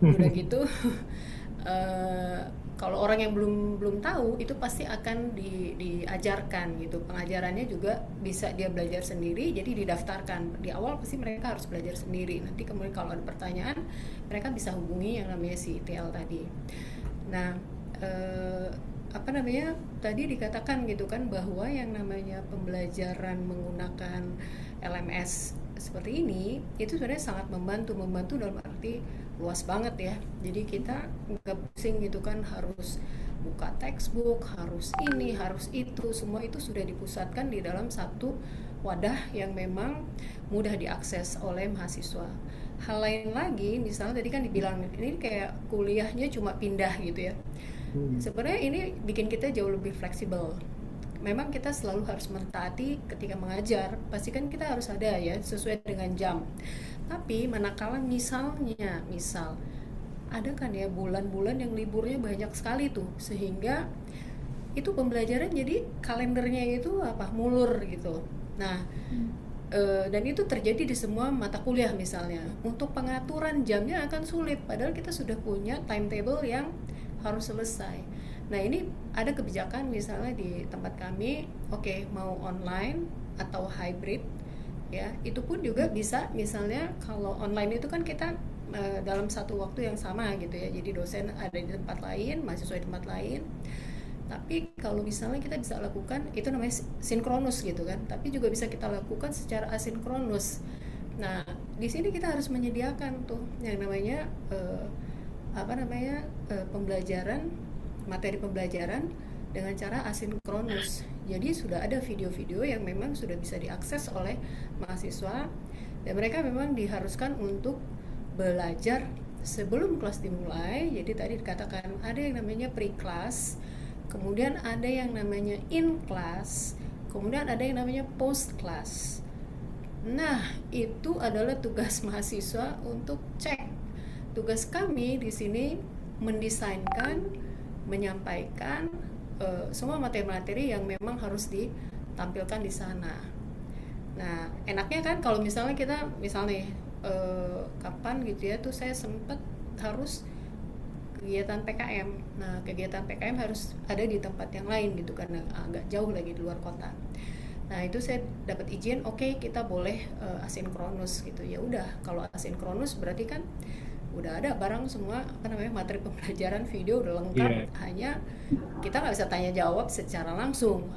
Udah gitu kalau orang yang belum tahu itu pasti akan diajarkan gitu. Pengajarannya juga bisa dia belajar sendiri, jadi didaftarkan. Di awal pasti mereka harus belajar sendiri. Nanti kemudian kalau ada pertanyaan, mereka bisa hubungi yang namanya si TL tadi. Nah, tadi dikatakan gitu kan bahwa yang namanya pembelajaran menggunakan LMS seperti ini itu sebenarnya sangat membantu dalam arti luas banget ya. Jadi kita nggak pusing gitu kan harus buka textbook, harus ini, harus itu, semua itu sudah dipusatkan di dalam satu wadah yang memang mudah diakses oleh mahasiswa. Hal lain lagi, misalnya tadi kan dibilang ini kayak kuliahnya cuma pindah gitu ya. Sebenarnya ini bikin kita jauh lebih fleksibel. Memang kita selalu harus mentaati ketika mengajar, pasti kan kita harus ada ya sesuai dengan jam. Tapi manakala misal ada kan ya bulan-bulan yang liburnya banyak sekali tuh, sehingga itu pembelajaran jadi kalendernya itu mulur gitu. Nah, dan itu terjadi di semua mata kuliah misalnya. Untuk pengaturan jamnya akan sulit, padahal kita sudah punya timetable yang harus selesai. Nah, ini ada kebijakan misalnya di tempat kami, mau online atau hybrid ya, itu pun juga bisa. Misalnya kalau online itu kan kita dalam satu waktu yang sama gitu ya, jadi dosen ada di tempat lain, mahasiswa di tempat lain. Tapi kalau misalnya kita bisa lakukan itu namanya sinkronus gitu kan, tapi juga bisa kita lakukan secara asinkronus. Nah, di sini kita harus menyediakan tuh yang namanya pembelajaran, materi pembelajaran dengan cara asinkronus. Jadi sudah ada video-video yang memang sudah bisa diakses oleh mahasiswa, dan mereka memang diharuskan untuk belajar sebelum kelas dimulai. Jadi tadi dikatakan ada yang namanya pre-class, kemudian ada yang namanya in-class, kemudian ada yang namanya post-class. Nah, itu adalah tugas mahasiswa untuk cek. Tugas kami di sini mendesainkan, menyampaikan semua materi-materi yang memang harus ditampilkan di sana. Nah, enaknya kan kalau misalnya kita misalnya kapan gitu ya tuh saya sempat harus kegiatan PKM. Nah, kegiatan PKM harus ada di tempat yang lain gitu karena agak jauh lagi di luar kota. Nah, itu saya dapat izin, oke, kita boleh asinkronus gitu. Ya udah, kalau asinkronus berarti kan udah ada barang semua materi pembelajaran, video udah lengkap. Iya. Hanya kita nggak bisa tanya jawab secara langsung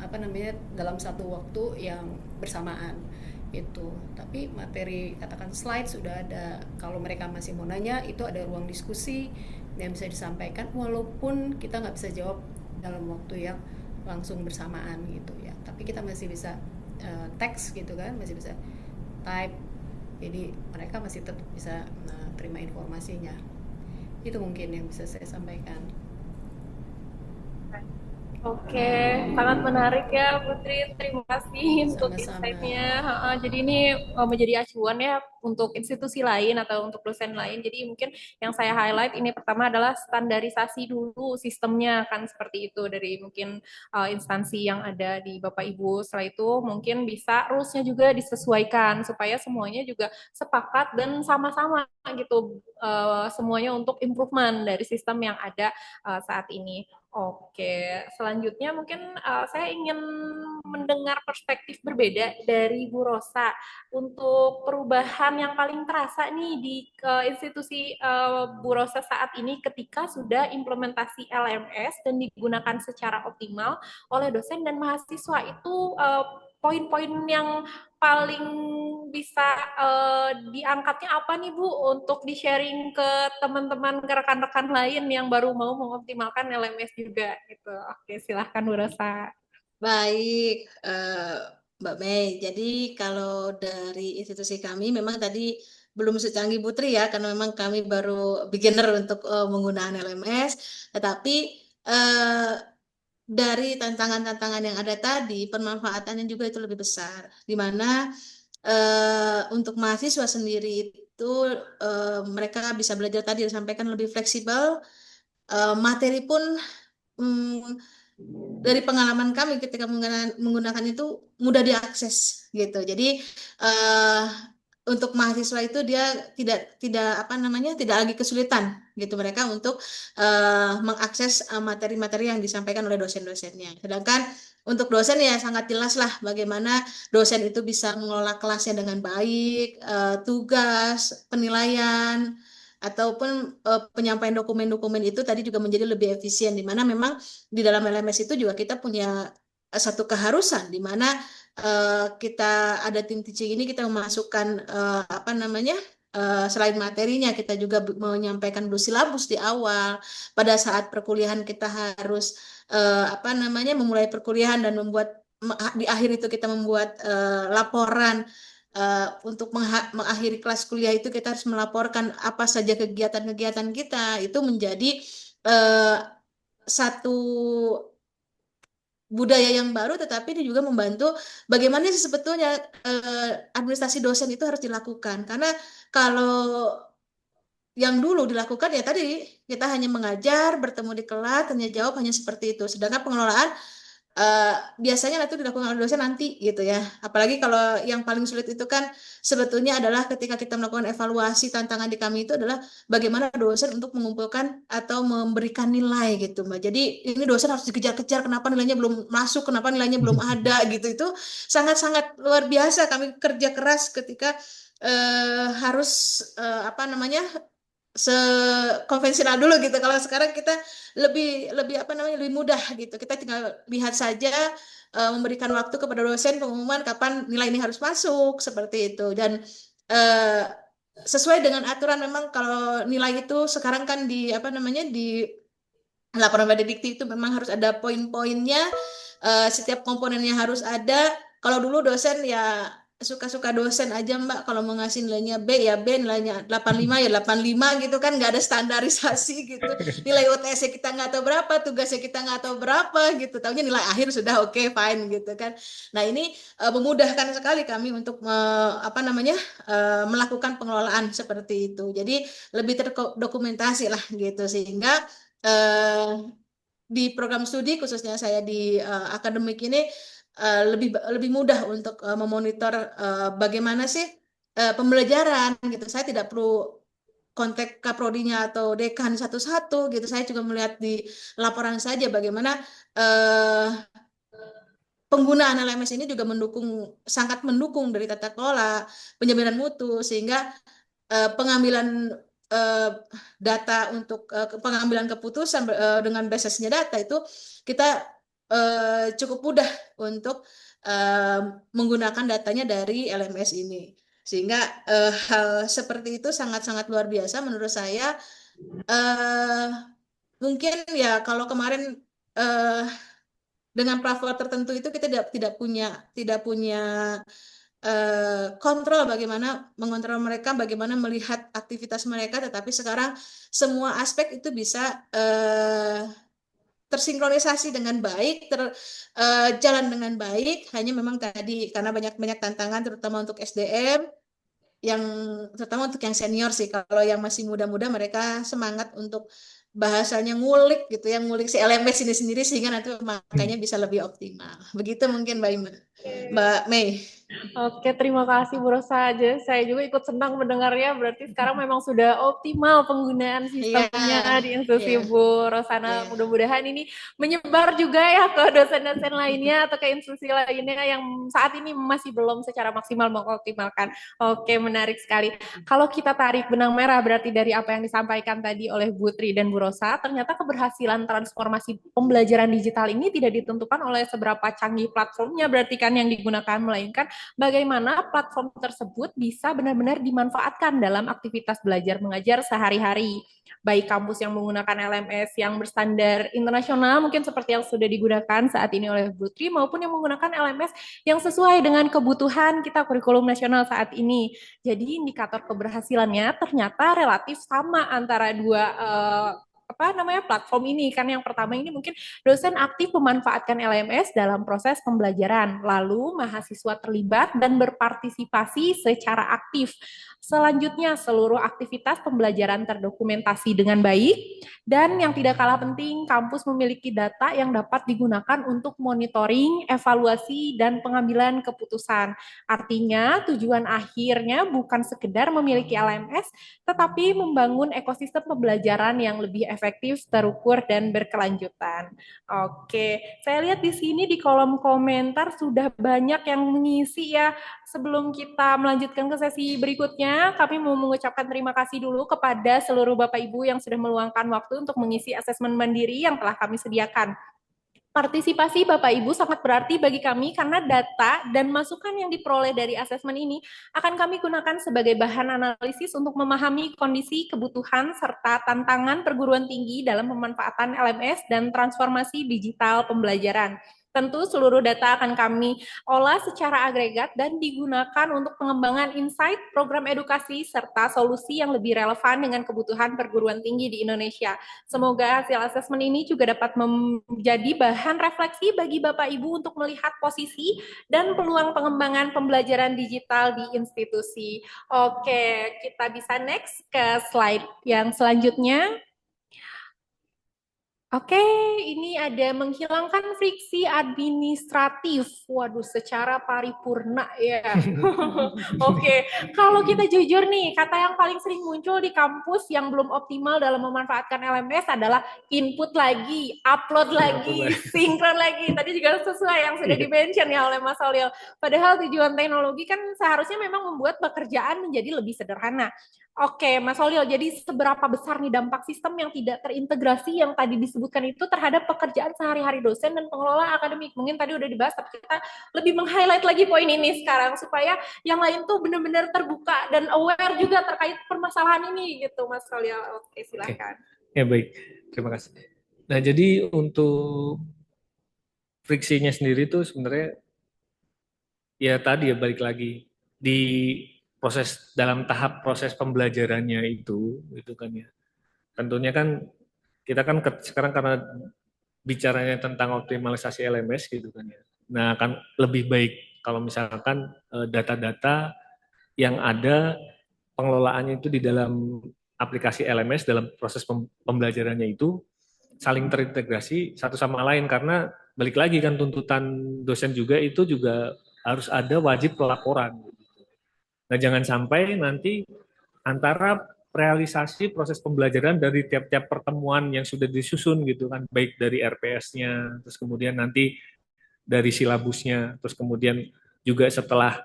dalam satu waktu yang bersamaan itu. Tapi materi katakan slide sudah ada. Kalau mereka masih mau nanya, itu ada ruang diskusi yang bisa disampaikan walaupun kita nggak bisa jawab dalam waktu yang langsung bersamaan gitu ya. Tapi kita masih bisa teks gitu kan, masih bisa type. Jadi mereka masih tetap bisa terima informasinya. Itu mungkin yang bisa saya sampaikan. Oke, sangat menarik ya Putri. Terima kasih untuk Sama-sama. insight-nya. Jadi ini menjadi acuan ya untuk institusi lain atau untuk dosen lain. Jadi mungkin yang saya highlight ini pertama adalah standarisasi dulu sistemnya kan seperti itu dari mungkin instansi yang ada di Bapak Ibu. Setelah itu mungkin bisa rules-nya juga disesuaikan supaya semuanya juga sepakat dan sama-sama gitu semuanya untuk improvement dari sistem yang ada saat ini. Oke, selanjutnya mungkin saya ingin mendengar perspektif berbeda dari Bu Rosa untuk perubahan yang paling terasa nih di institusi Bu Rosa saat ini ketika sudah implementasi LMS dan digunakan secara optimal oleh dosen dan mahasiswa itu poin-poin yang paling bisa diangkatnya apa nih Bu untuk di-sharing ke teman-teman, ke rekan-rekan lain yang baru mau mengoptimalkan LMS juga gitu. Oke, silahkan Bu Rosa. Baik, Mbak Mei. Jadi kalau dari institusi kami memang tadi belum secanggih Putri ya, karena memang kami baru beginner untuk menggunakan LMS. Tetapi eh, dari tantangan-tantangan yang ada tadi, pemanfaatannya juga itu lebih besar. Di mana untuk mahasiswa sendiri itu mereka bisa belajar tadi disampaikan lebih fleksibel, materi pun mm, dari pengalaman kami ketika menggunakan itu mudah diakses gitu. Jadi eh, untuk mahasiswa itu dia tidak tidak apa namanya tidak lagi kesulitan gitu mereka untuk mengakses materi-materi yang disampaikan oleh dosen-dosennya. Sedangkan untuk dosen ya sangat jelas lah bagaimana dosen itu bisa mengelola kelasnya dengan baik, tugas, penilaian ataupun penyampaian dokumen-dokumen itu tadi juga menjadi lebih efisien di mana memang di dalam LMS itu juga kita punya satu keharusan di mana kita ada tim teaching ini kita memasukkan apa namanya selain materinya kita juga menyampaikan dulu silabus di awal pada saat perkuliahan kita harus apa namanya memulai perkuliahan dan membuat di akhir itu kita membuat laporan untuk mengakhiri kelas kuliah itu kita harus melaporkan apa saja kegiatan-kegiatan kita itu menjadi eh, satu budaya yang baru, tetapi dia juga membantu bagaimana sih sebetulnya administrasi dosen itu harus dilakukan. Karena kalau yang dulu dilakukan ya tadi kita hanya mengajar, bertemu di kelas, tanya jawab hanya seperti itu. Sedangkan pengelolaan biasanya itu dilakukan oleh dosen nanti gitu ya. Apalagi kalau yang paling sulit itu kan sebetulnya adalah ketika kita melakukan evaluasi tantangan di kami itu adalah bagaimana dosen untuk mengumpulkan atau memberikan nilai gitu Mbak. Jadi ini dosen harus dikejar-kejar kenapa nilainya belum masuk, kenapa nilainya belum ada gitu. Itu sangat-sangat luar biasa kami kerja keras ketika harus apa namanya sekonvensional dulu gitu. Kalau sekarang kita lebih lebih apa namanya lebih mudah gitu. Kita tinggal lihat saja, memberikan waktu kepada dosen pengumuman kapan nilai ini harus masuk seperti itu. Dan eh, sesuai dengan aturan memang kalau nilai itu sekarang kan di apa namanya di laporan pada dikti itu memang harus ada poin-poinnya, setiap komponennya harus ada. Kalau dulu dosen ya suka-suka dosen aja Mbak, kalau mau ngasih nilainya B ya B, nilainya 85 ya 85 gitu kan, nggak ada standarisasi gitu. Nilai UTS kita nggak tahu berapa, tugasnya kita nggak tahu berapa gitu, taunya nilai akhir sudah oke fine gitu kan. Nah ini memudahkan sekali kami untuk apa namanya melakukan pengelolaan seperti itu. Jadi lebih terdokumentasi lah gitu, sehingga eh, di program studi khususnya saya di akademik ini lebih lebih mudah untuk memonitor bagaimana sih pembelajaran gitu. Saya tidak perlu kontak kaprodinya atau dekan satu-satu gitu. Saya juga melihat di laporan saja bagaimana eh, penggunaan LMS ini juga sangat mendukung dari tata kelola, penjaminan mutu, sehingga pengambilan eh, data untuk pengambilan keputusan dengan basisnya data itu kita cukup mudah untuk eh, menggunakan datanya dari LMS ini. Sehingga hal seperti itu sangat-sangat luar biasa menurut saya. eh Mungkin ya kalau kemarin eh, dengan platform tertentu itu kita tidak punya kontrol, bagaimana mengontrol mereka, bagaimana melihat aktivitas mereka, tetapi sekarang semua aspek itu bisa tersinkronisasi dengan baik, jalan dengan baik. Hanya memang tadi karena banyak tantangan terutama untuk SDM, yang terutama untuk yang senior sih. Kalau yang masih muda-muda mereka semangat untuk bahasanya ngulik gitu ya, ngulik si LMS ini sendiri sehingga nanti makanya bisa lebih optimal. Begitu mungkin Mbak Mei. Oke, terima kasih Bu Rosa aja. Saya juga ikut senang mendengarnya. Berarti sekarang memang sudah optimal penggunaan Iya, sistemnya di institusi iya, Bu Rosana. iya. Mudah-mudahan ini menyebar juga ya ke dosen-dosen lainnya atau ke institusi lainnya yang saat ini masih belum secara maksimal mengoptimalkan. Oke, menarik sekali. Kalau kita tarik benang merah berarti dari apa yang disampaikan tadi oleh Bu Tri dan Bu Rosa, ternyata keberhasilan transformasi pembelajaran digital ini tidak ditentukan oleh seberapa canggih platformnya berarti kan yang digunakan, melainkan bagaimana platform tersebut bisa benar-benar dimanfaatkan dalam aktivitas belajar mengajar sehari-hari. Baik kampus yang menggunakan LMS yang berstandar internasional, mungkin seperti yang sudah digunakan saat ini oleh Bu Tri, maupun yang menggunakan LMS yang sesuai dengan kebutuhan kita kurikulum nasional saat ini. Jadi indikator keberhasilannya ternyata relatif sama antara dua apa namanya platform ini. Kan yang pertama ini mungkin dosen aktif memanfaatkan LMS dalam proses pembelajaran, lalu mahasiswa terlibat dan berpartisipasi secara aktif. Selanjutnya, seluruh aktivitas pembelajaran terdokumentasi dengan baik, dan yang tidak kalah penting, kampus memiliki data yang dapat digunakan untuk monitoring, evaluasi, dan pengambilan keputusan. Artinya, tujuan akhirnya bukan sekedar memiliki LMS, tetapi membangun ekosistem pembelajaran yang lebih efektif, terukur, dan berkelanjutan. Oke, saya lihat di sini di kolom komentar sudah banyak yang mengisi ya. Sebelum kita melanjutkan ke sesi berikutnya, kami mau mengucapkan terima kasih dulu kepada seluruh Bapak Ibu yang sudah meluangkan waktu untuk mengisi asesmen mandiri yang telah kami sediakan. Partisipasi Bapak Ibu sangat berarti bagi kami karena data dan masukan yang diperoleh dari asesmen ini akan kami gunakan sebagai bahan analisis untuk memahami kondisi, kebutuhan, serta tantangan perguruan tinggi dalam pemanfaatan LMS dan transformasi digital pembelajaran. Tentu seluruh data akan kami olah secara agregat dan digunakan untuk pengembangan insight, program edukasi, serta solusi yang lebih relevan dengan kebutuhan perguruan tinggi di Indonesia. Semoga hasil asesmen ini juga dapat menjadi bahan refleksi bagi Bapak Ibu untuk melihat posisi dan peluang pengembangan pembelajaran digital di institusi. Oke, kita bisa next ke slide yang selanjutnya. Oke, ini ada menghilangkan friksi administratif. Waduh, secara paripurna ya. Oke, kalau kita jujur nih, kata yang paling sering muncul di kampus yang belum optimal dalam memanfaatkan LMS adalah input lagi, upload lagi, sinkron lagi. Tadi juga sesuai yang sudah di-mention ya oleh Mas Solil. Padahal tujuan teknologi kan seharusnya memang membuat pekerjaan menjadi lebih sederhana. Oke, Mas Solil, jadi seberapa besar nih dampak sistem yang tidak terintegrasi yang tadi disebutkan itu terhadap pekerjaan sehari-hari dosen dan pengelola akademik? Mungkin tadi udah dibahas, tapi kita lebih meng-highlight lagi poin ini sekarang supaya yang lain tuh benar-benar terbuka dan aware juga terkait permasalahan ini gitu, Mas Solil. Oke, Oke, silahkan. ya baik, terima kasih. Nah, jadi untuk friksinya sendiri tuh sebenarnya ya tadi ya balik lagi di proses dalam tahap proses pembelajarannya itu kan ya. Tentunya kan kita kan sekarang karena bicaranya tentang optimalisasi LMS gitu kan ya. Nah, kan lebih baik kalau misalkan data-data yang ada pengelolaannya itu di dalam aplikasi LMS dalam proses pembelajarannya itu saling terintegrasi satu sama lain karena balik lagi kan tuntutan dosen juga itu juga harus ada wajib pelaporan. Nah, jangan sampai nanti antara realisasi proses pembelajaran dari tiap-tiap pertemuan yang sudah disusun gitu kan, baik dari RPS-nya, terus kemudian nanti dari silabusnya, terus kemudian juga setelah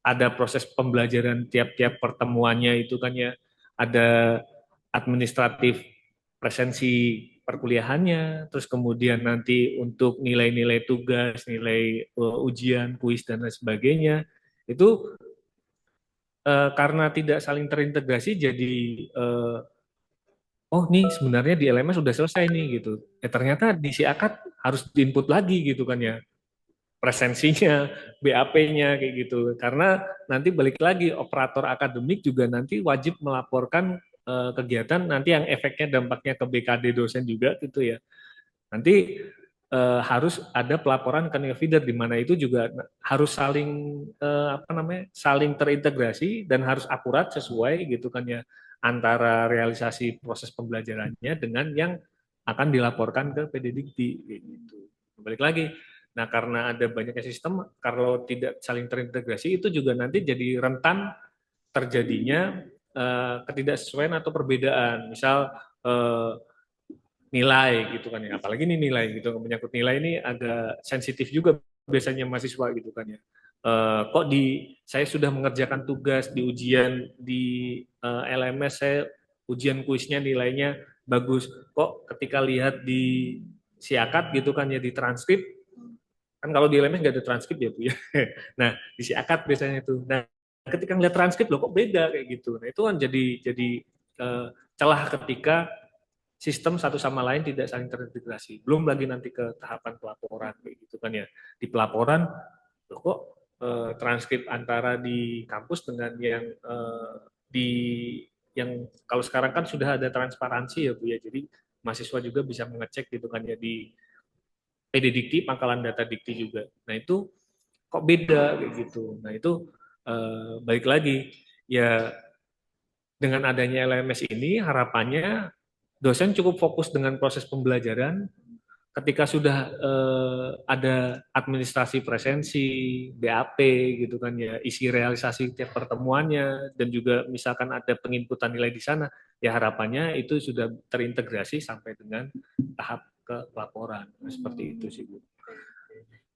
ada proses pembelajaran tiap-tiap pertemuannya itu kan ya, ada administratif presensi perkuliahannya, terus kemudian nanti untuk nilai-nilai tugas, nilai ujian, kuis dan lain sebagainya, itu karena tidak saling terintegrasi jadi oh nih sebenarnya di LMS sudah selesai nih gitu. Ternyata di si akad harus diinput lagi gitu kan ya presensinya, BAP-nya kayak gitu. Karena nanti balik lagi operator akademik juga nanti wajib melaporkan kegiatan nanti yang efeknya dampaknya ke BKD dosen juga gitu ya. Nanti harus ada pelaporan ke Neofeeder di mana itu juga harus saling apa namanya saling terintegrasi dan harus akurat sesuai gitu kan ya antara realisasi proses pembelajarannya dengan yang akan dilaporkan ke PD Dikti gitu. Balik lagi. Nah, karena ada banyaknya sistem, kalau tidak saling terintegrasi itu juga nanti jadi rentan terjadinya ketidaksesuaian atau perbedaan. Misal nilai gitu kan ya. Apalagi ini nilai gitu, menyangkut nilai ini agak sensitif juga biasanya mahasiswa gitu kan ya. Kok saya sudah mengerjakan tugas di ujian di LMS saya ujian kuisnya nilainya bagus. Kok ketika lihat di siakat gitu kan ya di transkrip kan kalau di LMS nggak ada transkrip ya Bu ya. Nah di siakat biasanya itu. Nah ketika ngeliat transkrip loh kok beda kayak gitu. Nah itu kan jadi celah ketika sistem satu sama lain tidak saling terintegrasi. Belum lagi nanti ke tahapan pelaporan kayak gitu kan ya. Di pelaporan loh kok transkrip antara di kampus dengan yang di yang kalau sekarang kan sudah ada transparansi ya Bu ya. Jadi mahasiswa juga bisa mengecek gitu kan ya di PD Dikti, pangkalan data Dikti juga. Nah itu kok beda kayak gitu. Nah itu balik lagi ya dengan adanya LMS ini harapannya dosen cukup fokus dengan proses pembelajaran. Ketika sudah ada administrasi presensi, BAP gitu kan ya, isi realisasi tiap pertemuannya dan juga misalkan ada penginputan nilai di sana, ya harapannya itu sudah terintegrasi sampai dengan tahap ke laporan. Nah, seperti itu sih Bu.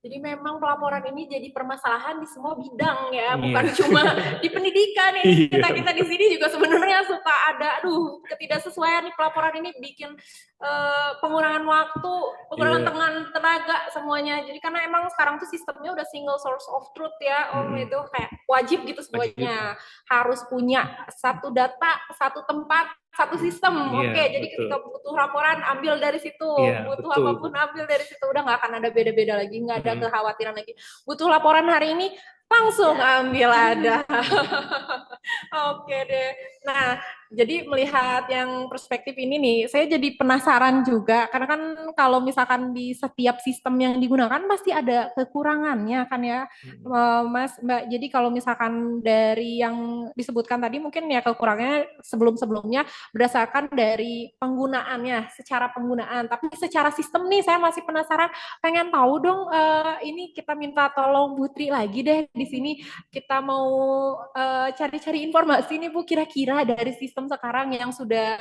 Jadi memang pelaporan ini jadi permasalahan di semua bidang ya, bukan Iya. cuma di pendidikan. Ini Iya. kita di sini juga sebenarnya suka ada, ketidaksesuaian nih pelaporan ini bikin pengurangan waktu, pengurangan Iya. tenaga semuanya. Jadi karena emang sekarang tuh sistemnya udah single source of truth ya, Om itu kayak wajib gitu semuanya harus punya satu data, satu tempat, satu sistem. Iya, Oke, jadi betul. ketika butuh laporan ambil dari situ, Iya, butuh betul. apapun ambil dari situ, udah nggak akan ada beda-beda lagi, nggak ada kekhawatiran lagi. Butuh laporan hari ini, langsung ambil ada. Oke deh. Nah, jadi melihat yang perspektif ini nih, saya jadi penasaran juga, karena kan kalau misalkan di setiap sistem yang digunakan pasti ada kekurangannya kan ya, Mas, Mbak. Jadi kalau misalkan dari yang disebutkan tadi mungkin ya kekurangannya sebelum-sebelumnya berdasarkan dari penggunaannya, secara penggunaan. Tapi secara sistem nih, saya masih penasaran, pengen tahu dong, ini kita minta tolong Putri lagi deh di sini. Kita mau cari-cari informasi nih Bu, kira-kira dari sistem sekarang yang sudah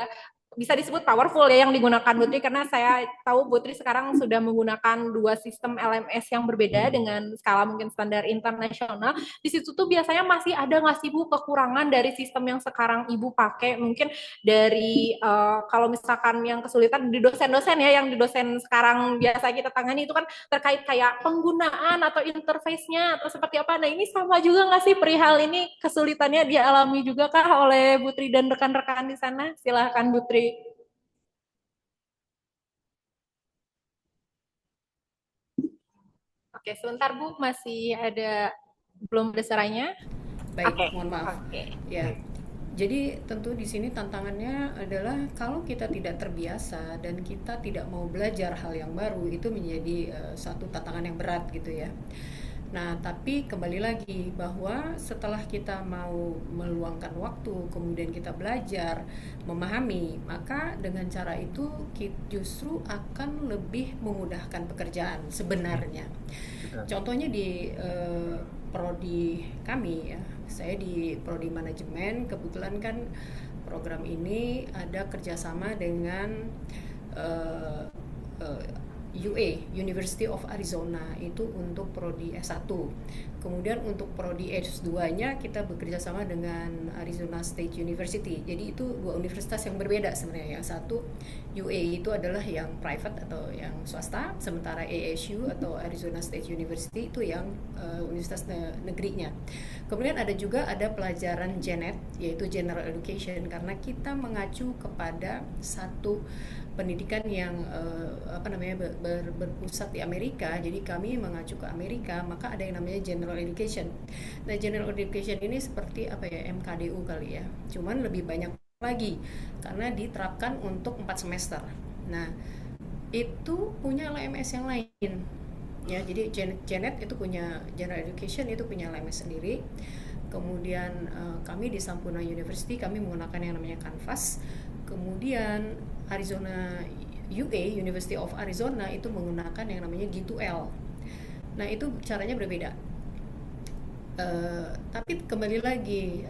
bisa disebut powerful ya yang digunakan Putri, karena saya tahu Putri sekarang sudah menggunakan dua sistem LMS yang berbeda dengan skala mungkin standar internasional. Di situ tuh biasanya masih ada nggak sih Bu kekurangan dari sistem yang sekarang Ibu pakai? Mungkin dari kalau misalkan yang kesulitan di dosen-dosen ya, yang di dosen sekarang biasa kita tangani itu kan terkait kayak penggunaan atau interface-nya atau seperti apa. Nah ini sama juga nggak sih perihal ini kesulitannya dialami juga kah oleh Putri dan rekan-rekan di sana? Silahkan Putri. Oke, sebentar Bu, masih ada belum ada suaranya. Baik, Oke. mohon maaf. Oke. Ya, jadi tentu di sini tantangannya adalah kalau kita tidak terbiasa dan kita tidak mau belajar hal yang baru, itu menjadi satu tantangan yang berat gitu ya. Nah, tapi kembali lagi bahwa setelah kita mau meluangkan waktu, kemudian kita belajar, memahami, maka dengan cara itu justru akan lebih memudahkan pekerjaan sebenarnya. Contohnya di prodi kami ya, saya di prodi manajemen, kebetulan kan program ini ada kerjasama dengan UA, University of Arizona, itu untuk prodi S1. Kemudian untuk prodi S2-nya kita bekerja sama dengan Arizona State University. Jadi itu dua universitas yang berbeda sebenarnya. Yang satu UA itu adalah yang private atau yang swasta, sementara ASU atau Arizona State University itu yang universitas negerinya. Kemudian ada pelajaran GENET, yaitu General Education, karena kita mengacu kepada satu pendidikan yang berpusat di Amerika, jadi kami mengacu ke Amerika, maka ada yang namanya General Education. Nah, General Education ini seperti MKDU kali ya, cuman lebih banyak lagi karena diterapkan untuk 4 semester. Nah, itu punya LMS yang lain ya, jadi Janet itu punya General Education, itu punya LMS sendiri. Kemudian kami di Sampurna University kami menggunakan yang namanya Canvas. Kemudian Arizona UA, University of Arizona, itu menggunakan yang namanya G2L. Nah, itu caranya berbeda. Tapi kembali lagi,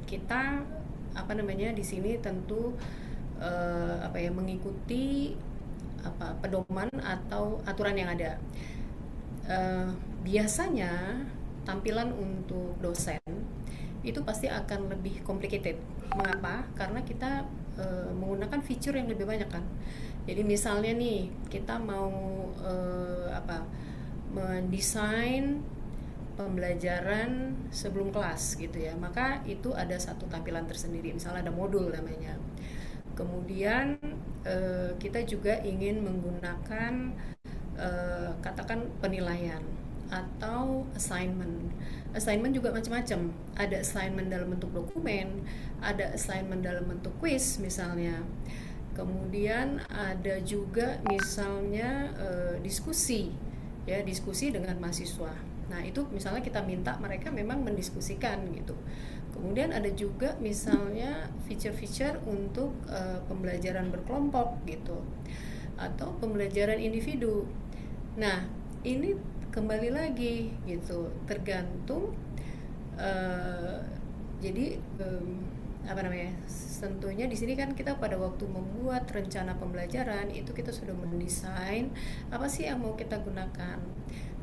kita di sini tentu mengikuti pedoman atau aturan yang ada. Biasanya tampilan untuk dosen itu pasti akan lebih complicated. Mengapa? Karena kita menggunakan fitur yang lebih banyak kan. Jadi misalnya nih kita mau mendesain pembelajaran sebelum kelas gitu ya, maka itu ada satu tampilan tersendiri, misalnya ada modul namanya. Kemudian kita juga ingin menggunakan katakan penilaian atau assignment juga macam-macam. Ada assignment dalam bentuk dokumen, ada assignment dalam bentuk quiz misalnya. Kemudian ada juga misalnya diskusi dengan mahasiswa. Nah, itu misalnya kita minta mereka memang mendiskusikan gitu. Kemudian ada juga misalnya feature-feature untuk pembelajaran berkelompok gitu, atau pembelajaran individu. Nah, ini kembali lagi gitu, tergantung tentunya di sini kan kita pada waktu membuat rencana pembelajaran itu kita sudah mendesain apa sih yang mau kita gunakan.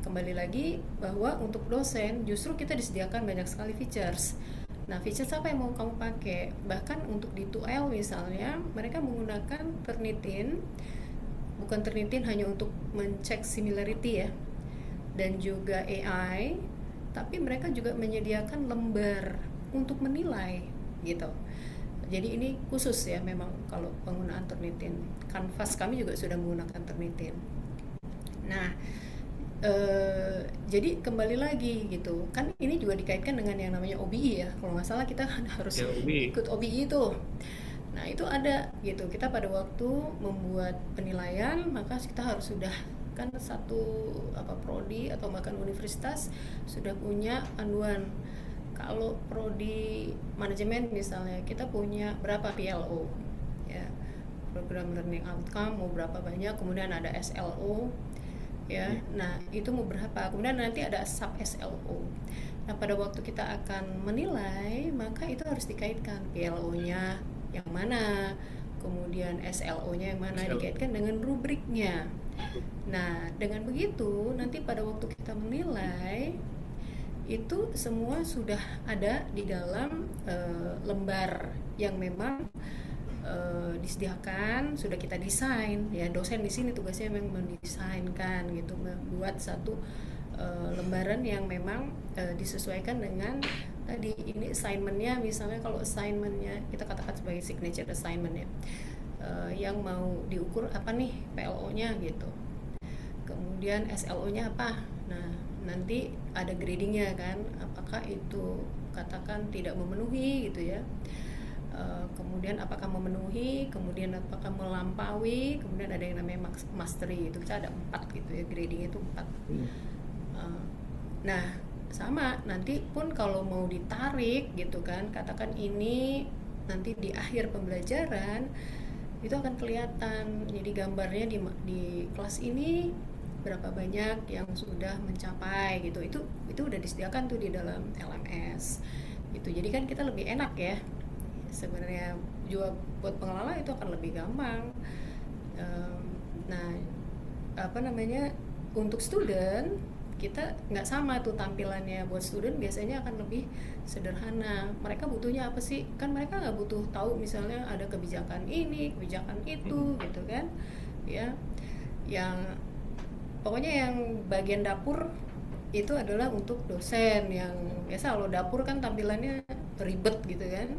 Kembali lagi bahwa untuk dosen justru kita disediakan banyak sekali features. Nah, features apa yang mau kamu pakai? Bahkan untuk di 2L misalnya, mereka menggunakan Turnitin, bukan Turnitin hanya untuk mencek similarity ya, dan juga AI, tapi mereka juga menyediakan lembar untuk menilai gitu. Jadi ini khusus ya memang kalau penggunaan Turnitin. Canvas kami juga sudah menggunakan Turnitin. Nah, jadi kembali lagi gitu kan, ini juga dikaitkan dengan yang namanya OBE ya, kalau nggak salah kita harus ikut OBE itu. Nah, itu ada gitu, kita pada waktu membuat penilaian maka kita harus sudah kan satu prodi atau bahkan universitas sudah punya panduan. Kalau prodi manajemen misalnya kita punya berapa PLO ya, program learning outcome mau berapa banyak, kemudian ada SLO ya. Nah, itu mau berapa, kemudian nanti ada sub SLO. Nah, pada waktu kita akan menilai maka itu harus dikaitkan PLO-nya yang mana, kemudian SLO-nya yang mana, SL. dikaitkan dengan rubriknya. Nah, dengan begitu nanti pada waktu kita menilai itu semua sudah ada di dalam lembar yang memang disediakan, sudah kita desain ya. Dosen di sini tugasnya memang mendesainkan gitu, membuat satu lembaran yang memang disesuaikan dengan tadi ini assignmentnya. Misalnya kalau assignmentnya kita katakan sebagai signature assignment ya, yang mau diukur apa nih PLO-nya gitu, kemudian SLO-nya apa. Nah, nanti ada gradingnya kan, apakah itu katakan tidak memenuhi gitu ya. Kemudian apakah memenuhi, kemudian apakah melampaui, kemudian ada yang namanya mastery, itu kita ada 4 gitu ya, grading itu 4. Nah, sama nanti pun kalau mau ditarik gitu kan, katakan ini nanti di akhir pembelajaran itu akan kelihatan. Jadi gambarnya di kelas ini berapa banyak yang sudah mencapai gitu. Itu udah disediakan tuh di dalam LMS gitu. Jadi kan kita lebih enak ya sebenarnya, juga buat pengelola itu akan lebih gampang. Nah, apa namanya, untuk student kita nggak sama tuh tampilannya. Buat student biasanya akan lebih sederhana. Mereka butuhnya apa sih? Kan mereka nggak butuh tahu misalnya ada kebijakan ini, kebijakan itu gitu kan ya. Yang pokoknya yang bagian dapur itu adalah untuk dosen. Yang biasa kalau dapur kan tampilannya ribet gitu kan.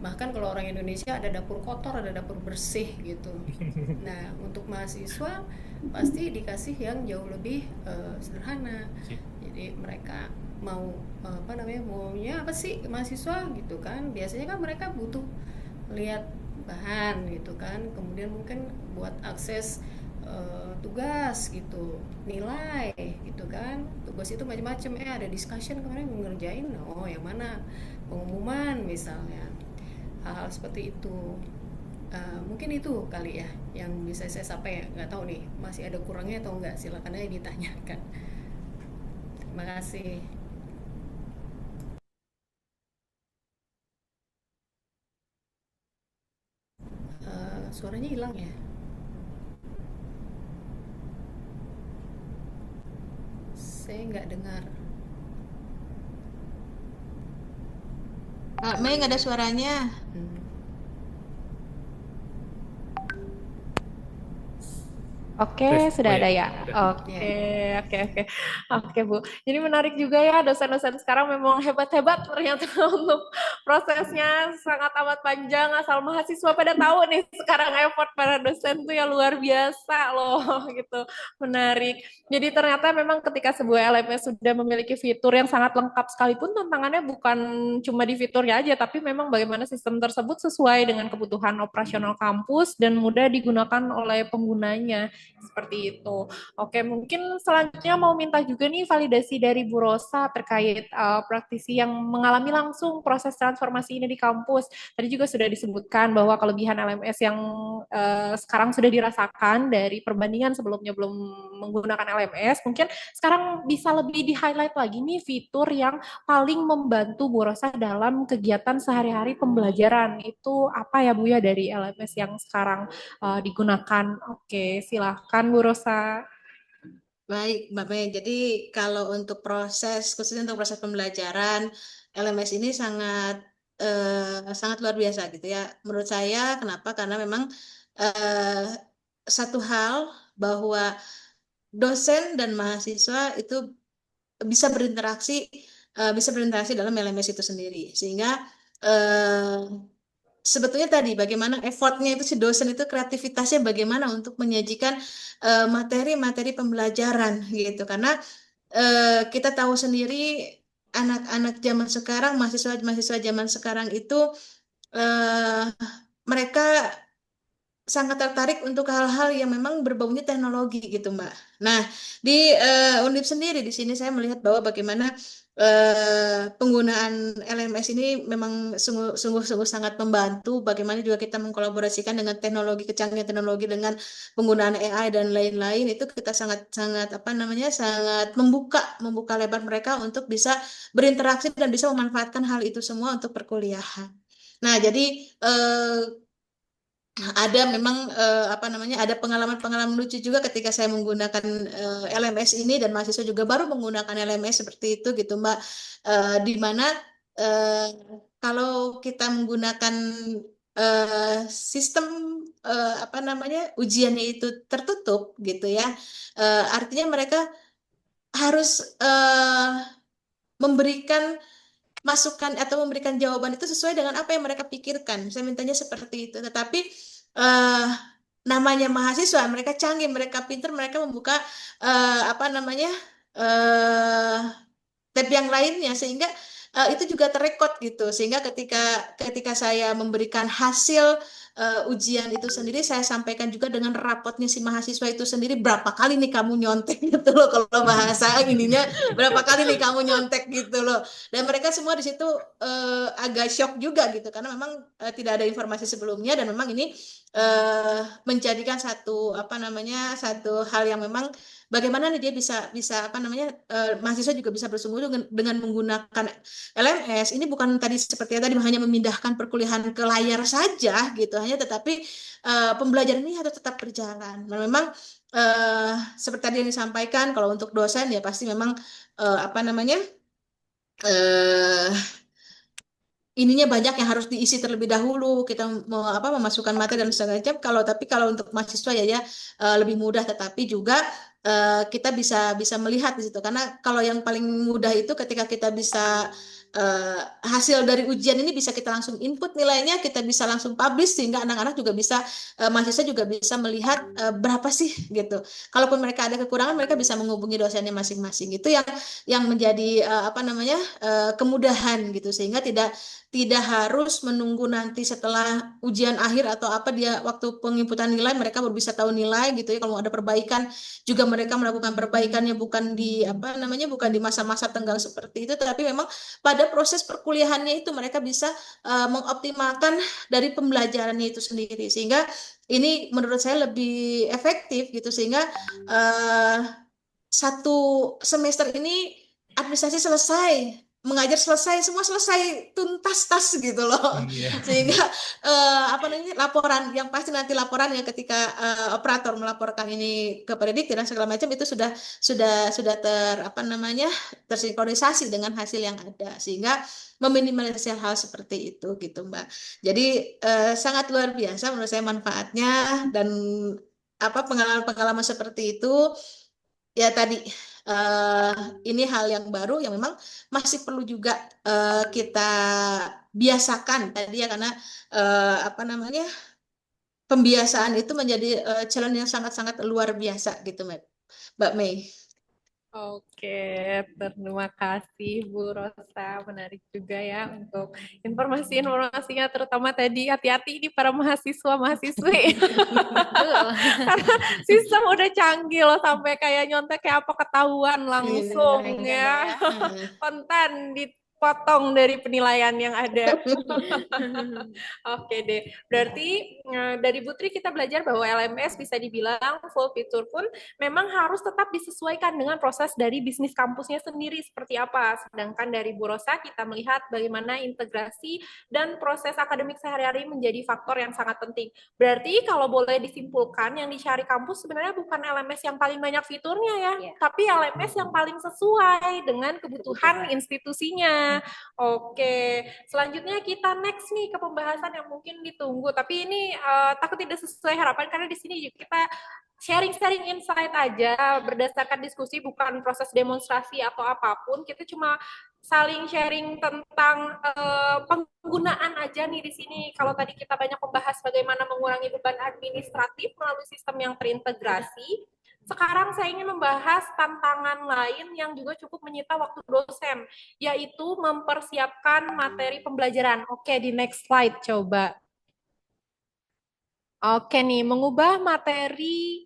Bahkan kalau orang Indonesia ada dapur kotor, ada dapur bersih gitu. Nah, untuk mahasiswa pasti dikasih yang jauh lebih sederhana. Jadi mereka mau apa namanya, maunya apa sih mahasiswa gitu kan. Biasanya kan mereka butuh lihat bahan gitu kan, kemudian mungkin buat akses tugas gitu, nilai gitu kan. Tugas itu macam-macam, ada discussion kemarin ngerjain, oh yang mana, pengumuman misalnya, hal-hal seperti itu. Mungkin itu kali ya yang bisa saya sampaikan ya, nggak tahu nih masih ada kurangnya atau enggak, silakan aja ditanyakan. Terima kasih. Suaranya hilang ya. Saya nggak dengar. Mei nggak ada suaranya. Hmm. Oke, Oh sudah ya, ada ya. udah. Ya. Oke, oke, oke. Oke, Bu. Jadi menarik juga ya, dosen-dosen sekarang memang hebat-hebat ternyata untuk prosesnya sangat amat panjang. Asal mahasiswa pada tahu nih, sekarang effort para dosen tuh ya luar biasa loh, gitu. Menarik. Jadi ternyata memang ketika sebuah LMS sudah memiliki fitur yang sangat lengkap sekalipun, tantangannya bukan cuma di fiturnya aja, tapi memang bagaimana sistem tersebut sesuai dengan kebutuhan operasional kampus dan mudah digunakan oleh penggunanya. Seperti itu. Oke, mungkin selanjutnya mau minta juga nih validasi dari Bu Rosa terkait praktisi yang mengalami langsung proses transformasi ini di kampus. Tadi juga sudah disebutkan bahwa kelebihan LMS yang sekarang sudah dirasakan dari perbandingan sebelumnya belum menggunakan LMS. Mungkin sekarang bisa lebih di-highlight lagi nih fitur yang paling membantu Bu Rosa dalam kegiatan sehari-hari pembelajaran. Itu apa ya Bu ya dari LMS yang sekarang digunakan. Oke, silahkan Bu Rosa. Baik, Mbak Mei. Jadi kalau untuk proses, khususnya untuk proses pembelajaran, LMS ini sangat luar biasa gitu ya. Menurut saya, kenapa? Karena memang eh, satu hal bahwa dosen dan mahasiswa itu bisa berinteraksi bisa berinteraksi dalam LMS itu sendiri. Sehingga eh, sebetulnya tadi bagaimana effortnya itu si dosen itu kreativitasnya bagaimana untuk menyajikan materi-materi pembelajaran gitu. Karena kita tahu sendiri anak-anak zaman sekarang, mahasiswa-mahasiswa zaman sekarang itu eh, mereka sangat tertarik untuk hal-hal yang memang berbaunya teknologi gitu, Mbak. Nah, di Undip sendiri di sini saya melihat bahwa bagaimana penggunaan LMS ini memang sungguh-sungguh sangat membantu. Bagaimana juga kita mengkolaborasikan dengan teknologi, kecanggihan teknologi dengan penggunaan AI dan lain-lain, itu kita sangat-sangat apa namanya sangat membuka lebar mereka untuk bisa berinteraksi dan bisa memanfaatkan hal itu semua untuk perkuliahan. Nah, jadi ada memang apa namanya, ada pengalaman-pengalaman lucu juga ketika saya menggunakan LMS ini, dan mahasiswa juga baru menggunakan LMS seperti itu gitu Mbak. Di mana eh, kalau kita menggunakan sistem apa namanya, ujiannya itu tertutup gitu ya, artinya mereka harus memberikan masukan atau memberikan jawaban itu sesuai dengan apa yang mereka pikirkan. Saya mintanya seperti itu. Tetapi eh, namanya mahasiswa, mereka canggih, mereka pintar, mereka membuka apa namanya, eh, tab yang lainnya, sehingga itu juga terekod gitu, sehingga ketika ketika saya memberikan hasil ujian itu sendiri, saya sampaikan juga dengan rapotnya si mahasiswa itu sendiri, berapa kali nih kamu nyontek gitu loh, kalau bahasa ininya berapa kali nih kamu nyontek gitu loh. Dan mereka semua di situ agak shock juga gitu, karena memang tidak ada informasi sebelumnya, dan memang ini menjadikan satu apa namanya, satu hal yang memang bagaimana nih dia bisa bisa apa namanya, mahasiswa juga bisa bersungguh dengan menggunakan LMS ini, bukan tadi seperti yang tadi hanya memindahkan perkuliahan ke layar saja gitu hanya, tetapi pembelajaran ini harus tetap berjalan. Dan memang seperti tadi yang disampaikan, kalau untuk dosen ya pasti memang apa namanya, eh, ininya banyak yang harus diisi terlebih dahulu, kita mau apa, memasukkan materi dan segala macam. Kalau tapi kalau untuk mahasiswa ya lebih mudah, tetapi juga kita bisa bisa melihat di situ, karena kalau yang paling mudah itu ketika kita bisa eh, hasil dari ujian ini bisa kita langsung input nilainya, kita bisa langsung publish, sehingga anak-anak juga bisa, mahasiswa juga bisa melihat berapa sih gitu. Kalaupun mereka ada kekurangan, mereka bisa menghubungi dosennya masing-masing. Itu yang menjadi apa namanya, kemudahan gitu, sehingga tidak harus menunggu nanti setelah ujian akhir atau apa, dia waktu penginputan nilai mereka baru bisa tahu nilai gitu ya. Kalau ada perbaikan juga mereka melakukan perbaikannya bukan di apa namanya, bukan di masa-masa tenggang seperti itu, tapi memang pada proses perkuliahannya itu mereka bisa mengoptimalkan dari pembelajarannya itu sendiri, sehingga ini menurut saya lebih efektif gitu, sehingga eh, satu semester ini administrasi selesai, mengajar selesai, semua selesai tuntas tas gitu loh. Iya. Sehingga apa namanya, laporan yang pasti nanti, laporan yang ketika operator melaporkan ini ke prediktif dan segala macam itu sudah ter apa namanya, tersinkronisasi dengan hasil yang ada, sehingga meminimalisir hal seperti itu gitu Mbak. Jadi sangat luar biasa menurut saya manfaatnya, dan apa, pengalaman-pengalaman seperti itu ya tadi, eh, ini hal yang baru yang memang masih perlu juga kita biasakan tadi ya, karena apa namanya, pembiasaan itu menjadi challenge yang sangat-sangat luar biasa gitu Mbak Mei. Oke, terima kasih Bu Rosa. Menarik juga ya untuk informasi-informasinya, terutama tadi hati-hati di para mahasiswa-mahasiswi. Betul. Karena sistem udah canggih loh, sampai kayak nyontek kayak apa ketahuan langsung Iya. ya. Konten dipotong dari penilaian yang ada. Oke deh, berarti dari Putri kita belajar bahwa LMS bisa dibilang full fitur pun memang harus tetap disesuaikan dengan proses dari bisnis kampusnya sendiri seperti apa. Sedangkan dari Bu Rosa kita melihat bagaimana integrasi dan proses akademik sehari-hari menjadi faktor yang sangat penting. Berarti kalau boleh disimpulkan, yang dicari kampus sebenarnya bukan LMS yang paling banyak fiturnya ya, tapi LMS yang paling sesuai dengan kebutuhan institusinya. Oke, selanjutnya kita next nih ke pembahasan yang mungkin ditunggu, tapi ini takut tidak sesuai harapan, karena di sini juga kita sharing-sharing insight aja berdasarkan diskusi, bukan proses demonstrasi atau apapun. Kita cuma saling sharing tentang penggunaan aja nih di sini. Kalau tadi kita banyak membahas bagaimana mengurangi beban administratif melalui sistem yang terintegrasi, sekarang saya ingin membahas tantangan lain yang juga cukup menyita waktu dosen, yaitu mempersiapkan materi pembelajaran. Oke, di next slide coba. Oke nih, mengubah materi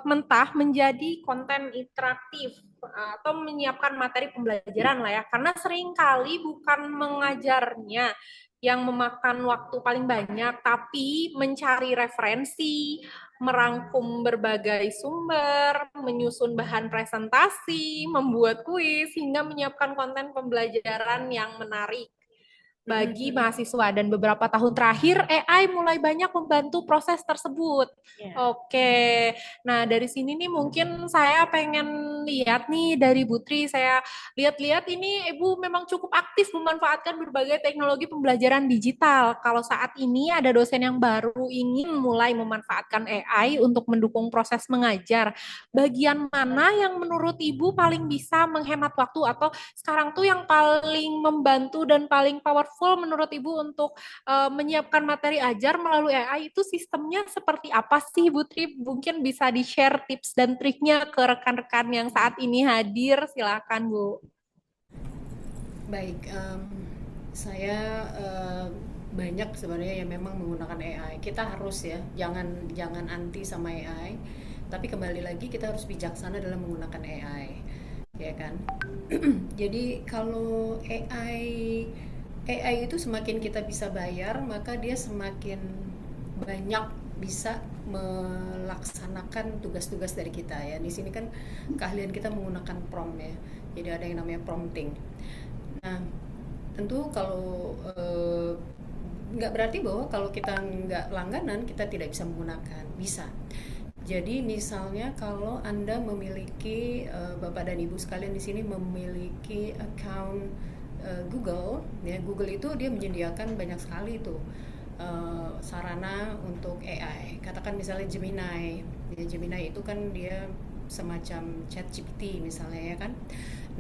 mentah menjadi konten interaktif atau menyiapkan materi pembelajaran lah ya. Karena seringkali bukan mengajarnya yang memakan waktu paling banyak, tapi mencari referensi, merangkum berbagai sumber, menyusun bahan presentasi, membuat kuis, hingga menyiapkan konten pembelajaran yang menarik. bagi mahasiswa, dan beberapa tahun terakhir AI mulai banyak membantu proses tersebut. Oke, nah dari sini nih mungkin saya pengen lihat nih dari Butri, saya lihat-lihat ini Ibu memang cukup aktif memanfaatkan berbagai teknologi pembelajaran digital. Kalau saat ini ada dosen yang baru ingin mulai memanfaatkan AI untuk mendukung proses mengajar, bagian mana yang menurut Ibu paling bisa menghemat waktu, atau sekarang tuh yang paling membantu dan paling powerful menurut Ibu untuk menyiapkan materi ajar melalui AI itu sistemnya seperti apa sih, Bu Tri? Mungkin bisa di-share tips dan triknya ke rekan-rekan yang saat ini hadir. Silakan, Bu. Baik, saya banyak sebenarnya yang memang menggunakan AI. Kita harus ya, jangan anti sama AI, tapi kembali lagi kita harus bijaksana dalam menggunakan AI, ya kan? Jadi kalau AI itu semakin kita bisa bayar, maka dia semakin banyak bisa melaksanakan tugas-tugas dari kita ya. Di sini kan keahlian kita menggunakan prompt ya. Jadi ada yang namanya prompting. Nah, tentu kalau nggak berarti bahwa kalau kita nggak langganan kita tidak bisa menggunakan, bisa. Jadi misalnya kalau Anda memiliki Bapak dan Ibu sekalian di sini memiliki account Google, ya Google itu dia menyediakan banyak sekali tuh sarana untuk AI. Katakan misalnya Gemini, ya, Gemini itu kan dia semacam ChatGPT misalnya ya kan.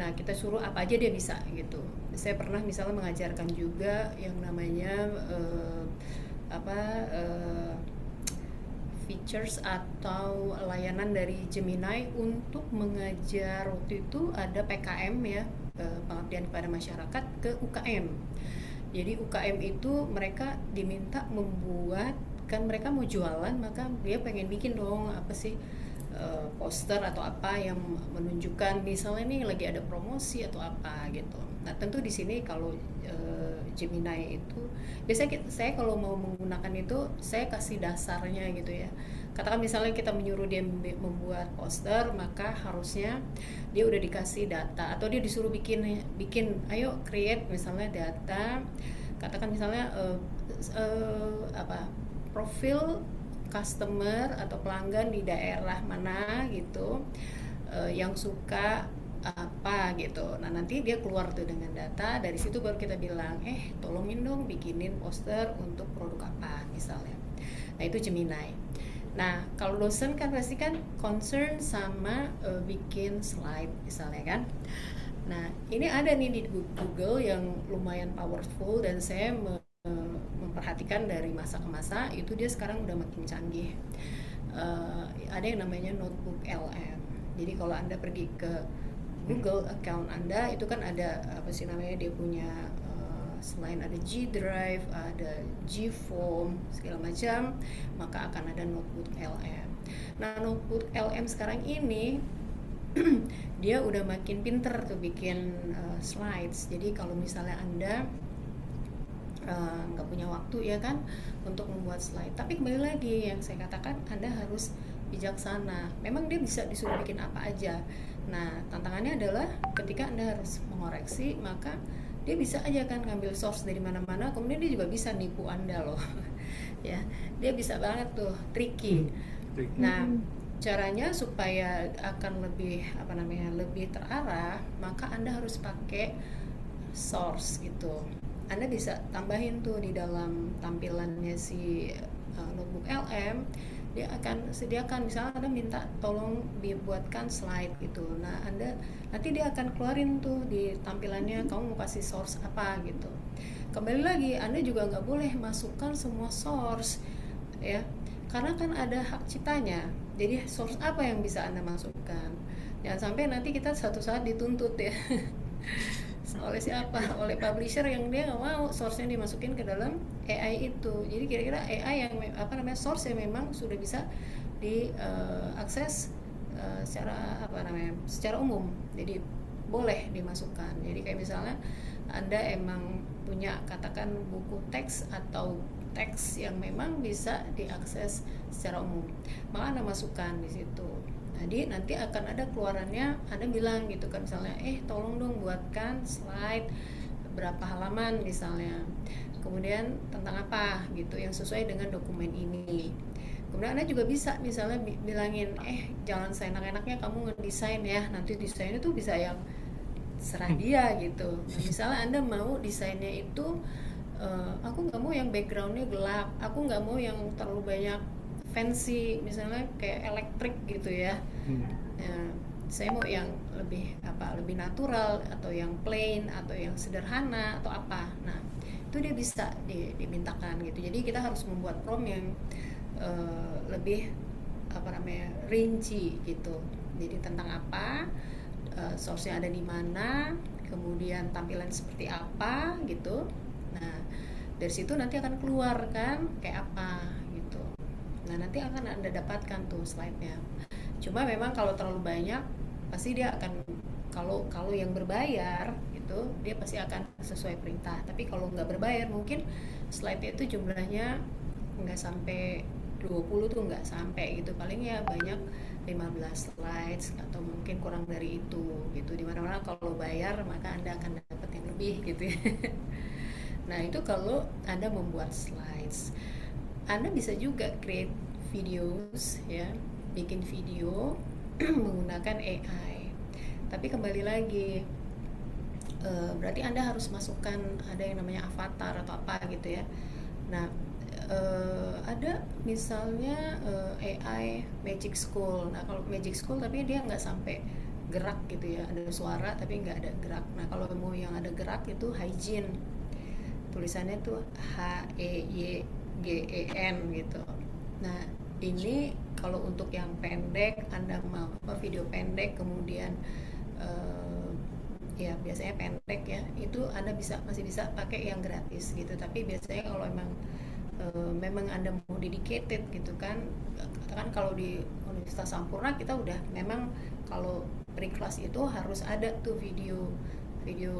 Nah kita suruh apa aja dia bisa gitu. Saya pernah misalnya mengajarkan juga yang namanya features atau layanan dari Gemini untuk mengajar. Waktu itu ada PKM ya, pengabdian kepada masyarakat, ke UKM. Jadi UKM itu mereka diminta membuat, kan mereka mau jualan, maka dia pengen bikin dong apa sih poster atau apa yang menunjukkan misalnya nih lagi ada promosi atau apa gitu. Nah tentu di sini kalau Gemini itu biasanya saya kalau mau menggunakan itu saya kasih dasarnya gitu ya. Katakan misalnya kita menyuruh dia membuat poster, maka harusnya dia udah dikasih data atau dia disuruh bikin ayo create misalnya data. Katakan misalnya profil customer atau pelanggan di daerah mana gitu yang suka apa gitu. Nah nanti dia keluar tuh dengan data, dari situ baru kita bilang tolongin dong bikinin poster untuk produk apa misalnya. Nah itu Gemini. Nah kalau dosen kan pasti kan concern sama bikin slide misalnya kan. Nah ini ada nih di Google yang lumayan powerful dan saya memperhatikan dari masa ke masa itu dia sekarang udah makin canggih. Ada yang namanya Notebook LM. Jadi kalau Anda pergi ke Google account Anda itu kan ada apa sih namanya, dia punya selain ada G Drive, ada G Form segala macam, maka akan ada Notebook LM. Nah Notebook LM sekarang ini dia udah makin pinter tuh bikin slides. Jadi kalau misalnya Anda nggak punya waktu ya kan untuk membuat slide, tapi kembali lagi yang saya katakan Anda harus bijaksana. Memang dia bisa disuruh bikin apa aja. Nah tantangannya adalah ketika Anda harus mengoreksi, maka dia bisa aja kan ngambil source dari mana-mana, kemudian dia juga bisa nipu Anda loh. Ya dia bisa banget tuh, tricky. Nah caranya supaya akan lebih lebih terarah, maka Anda harus pakai source gitu. Anda bisa tambahin tuh di dalam tampilannya si Notebook LM, dia akan sediakan misalnya Anda minta tolong dibuatkan slide gitu. Nah Anda nanti dia akan keluarin tuh di tampilannya kamu mau kasih source apa gitu. Kembali lagi Anda juga nggak boleh masukkan semua source ya, karena kan ada hak ciptanya. Jadi source apa yang bisa Anda masukkan, jangan sampai nanti kita suatu saat dituntut ya oleh siapa, oleh publisher yang dia nggak mau source-nya dimasukin ke dalam AI itu. Jadi kira-kira AI yang source yang memang sudah bisa diakses secara umum, jadi boleh dimasukkan. Jadi kayak misalnya Anda emang punya katakan buku teks atau teks yang memang bisa diakses secara umum, maka Anda masukkan di situ. Jadi nanti akan ada keluarannya, Anda bilang gitu kan misalnya tolong dong buatkan slide berapa halaman misalnya, kemudian tentang apa gitu yang sesuai dengan dokumen ini. Kemudian Anda juga bisa misalnya bilangin, jangan seenak-enaknya kamu ngedesain ya, nanti desainnya tuh bisa yang serah dia gitu. Nah, misalnya Anda mau desainnya itu, aku nggak mau yang backgroundnya gelap, aku nggak mau yang terlalu banyak fancy, misalnya kayak elektrik gitu ya. Nah, saya mau yang lebih natural, atau yang plain, atau yang sederhana, atau apa. Nah, itu dia bisa dimintakan gitu. Jadi kita harus membuat prompt yang lebih rinci gitu. Jadi tentang apa, source-nya ada di mana, kemudian tampilan seperti apa gitu. Nah, dari situ nanti akan keluar kan kayak apa gitu. Nah, nanti akan Anda dapatkan tuh slide-nya. Cuma memang kalau terlalu banyak pasti dia akan, kalau yang berbayar gitu, dia pasti akan sesuai perintah. Tapi kalau nggak berbayar, mungkin slide-nya itu jumlahnya nggak sampai 20 tuh, nggak sampai gitu, paling ya banyak 15 slides atau mungkin kurang dari itu gitu. Dimana-mana kalau bayar maka Anda akan dapat yang lebih gitu ya. Nah, itu kalau Anda membuat slides. Anda bisa juga create videos ya, bikin video menggunakan AI. Tapi kembali lagi, berarti Anda harus masukkan ada yang namanya avatar atau apa gitu ya. Nah, ada misalnya AI Magic School. Nah, kalau Magic School tapi dia nggak sampai gerak gitu ya, ada suara tapi nggak ada gerak. Nah, kalau mau yang ada gerak itu hygiene, tulisannya tuh HEYGEN gitu. Nah, ini kalau untuk yang pendek, Anda mau video pendek, kemudian ya biasanya pendek ya, itu Anda masih bisa pakai yang gratis gitu. Tapi biasanya kalau memang Anda mau dedicated gitu kan, katakan kalau di Universitas Sampurna kita udah memang kalau pre-class itu harus ada tuh video